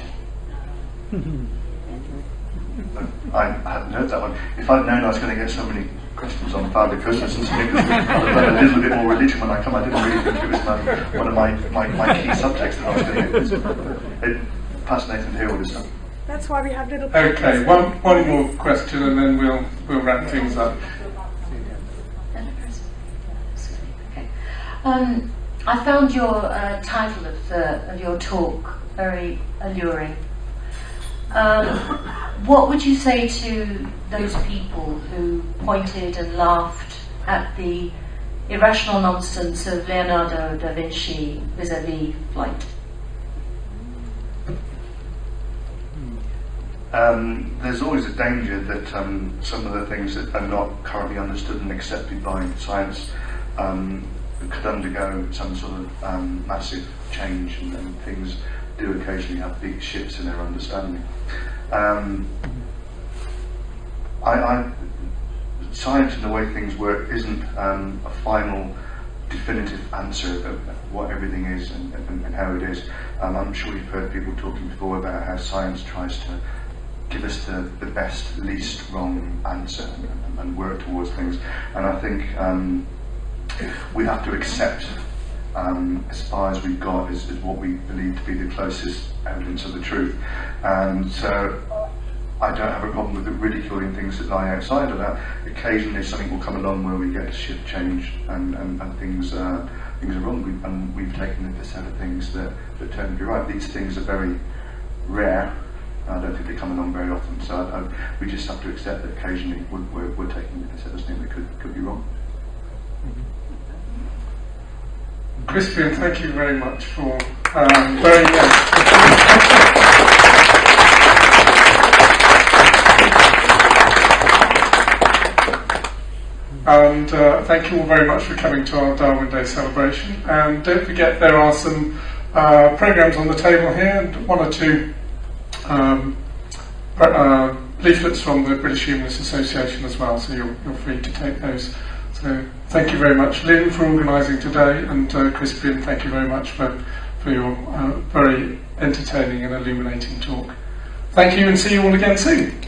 I hadn't heard that one. If I'd known I was going to get so many questions on Father Christmas and St. Nicholas, I'd have done a little bit more religion when I come. I didn't really think it was one of my key subjects that I was going to get. It's fascinating to hear all this stuff. That's why we have little. Okay, one more question, and then we'll wrap things up. I found your title of your talk very alluring. What would you say to those people who pointed and laughed at the irrational nonsense of Leonardo da Vinci vis-à-vis flight? There's always a danger that some of the things that are not currently understood and accepted by science could undergo some sort of massive change, and things do occasionally have big shifts in their understanding. Science and the way things work isn't a final, definitive answer of what everything is and how it is. I'm sure you've heard people talking before about how science tries to give us the best, least wrong answer and work towards things. And I think we have to accept as far as we've got is what we believe to be the closest evidence of the truth. And so I don't have a problem with ridiculing things that lie outside of that. Occasionally something will come along where we get a shift change and things are wrong, and we've taken the piss out of things that turn to be right. These things are very rare. I don't think they come along very often, so we just have to accept that occasionally we're taking the piss out of something that could be wrong. Crispian, thank you very much for and thank you all very much for coming to our Darwin Day celebration. And don't forget, there are some programmes on the table here, and one or two leaflets from the British Humanists Association as well, so you're free to take those. So thank you very much, Lynn, for organising today, and Crispian, thank you very much for your very entertaining and illuminating talk. Thank you, and see you all again soon.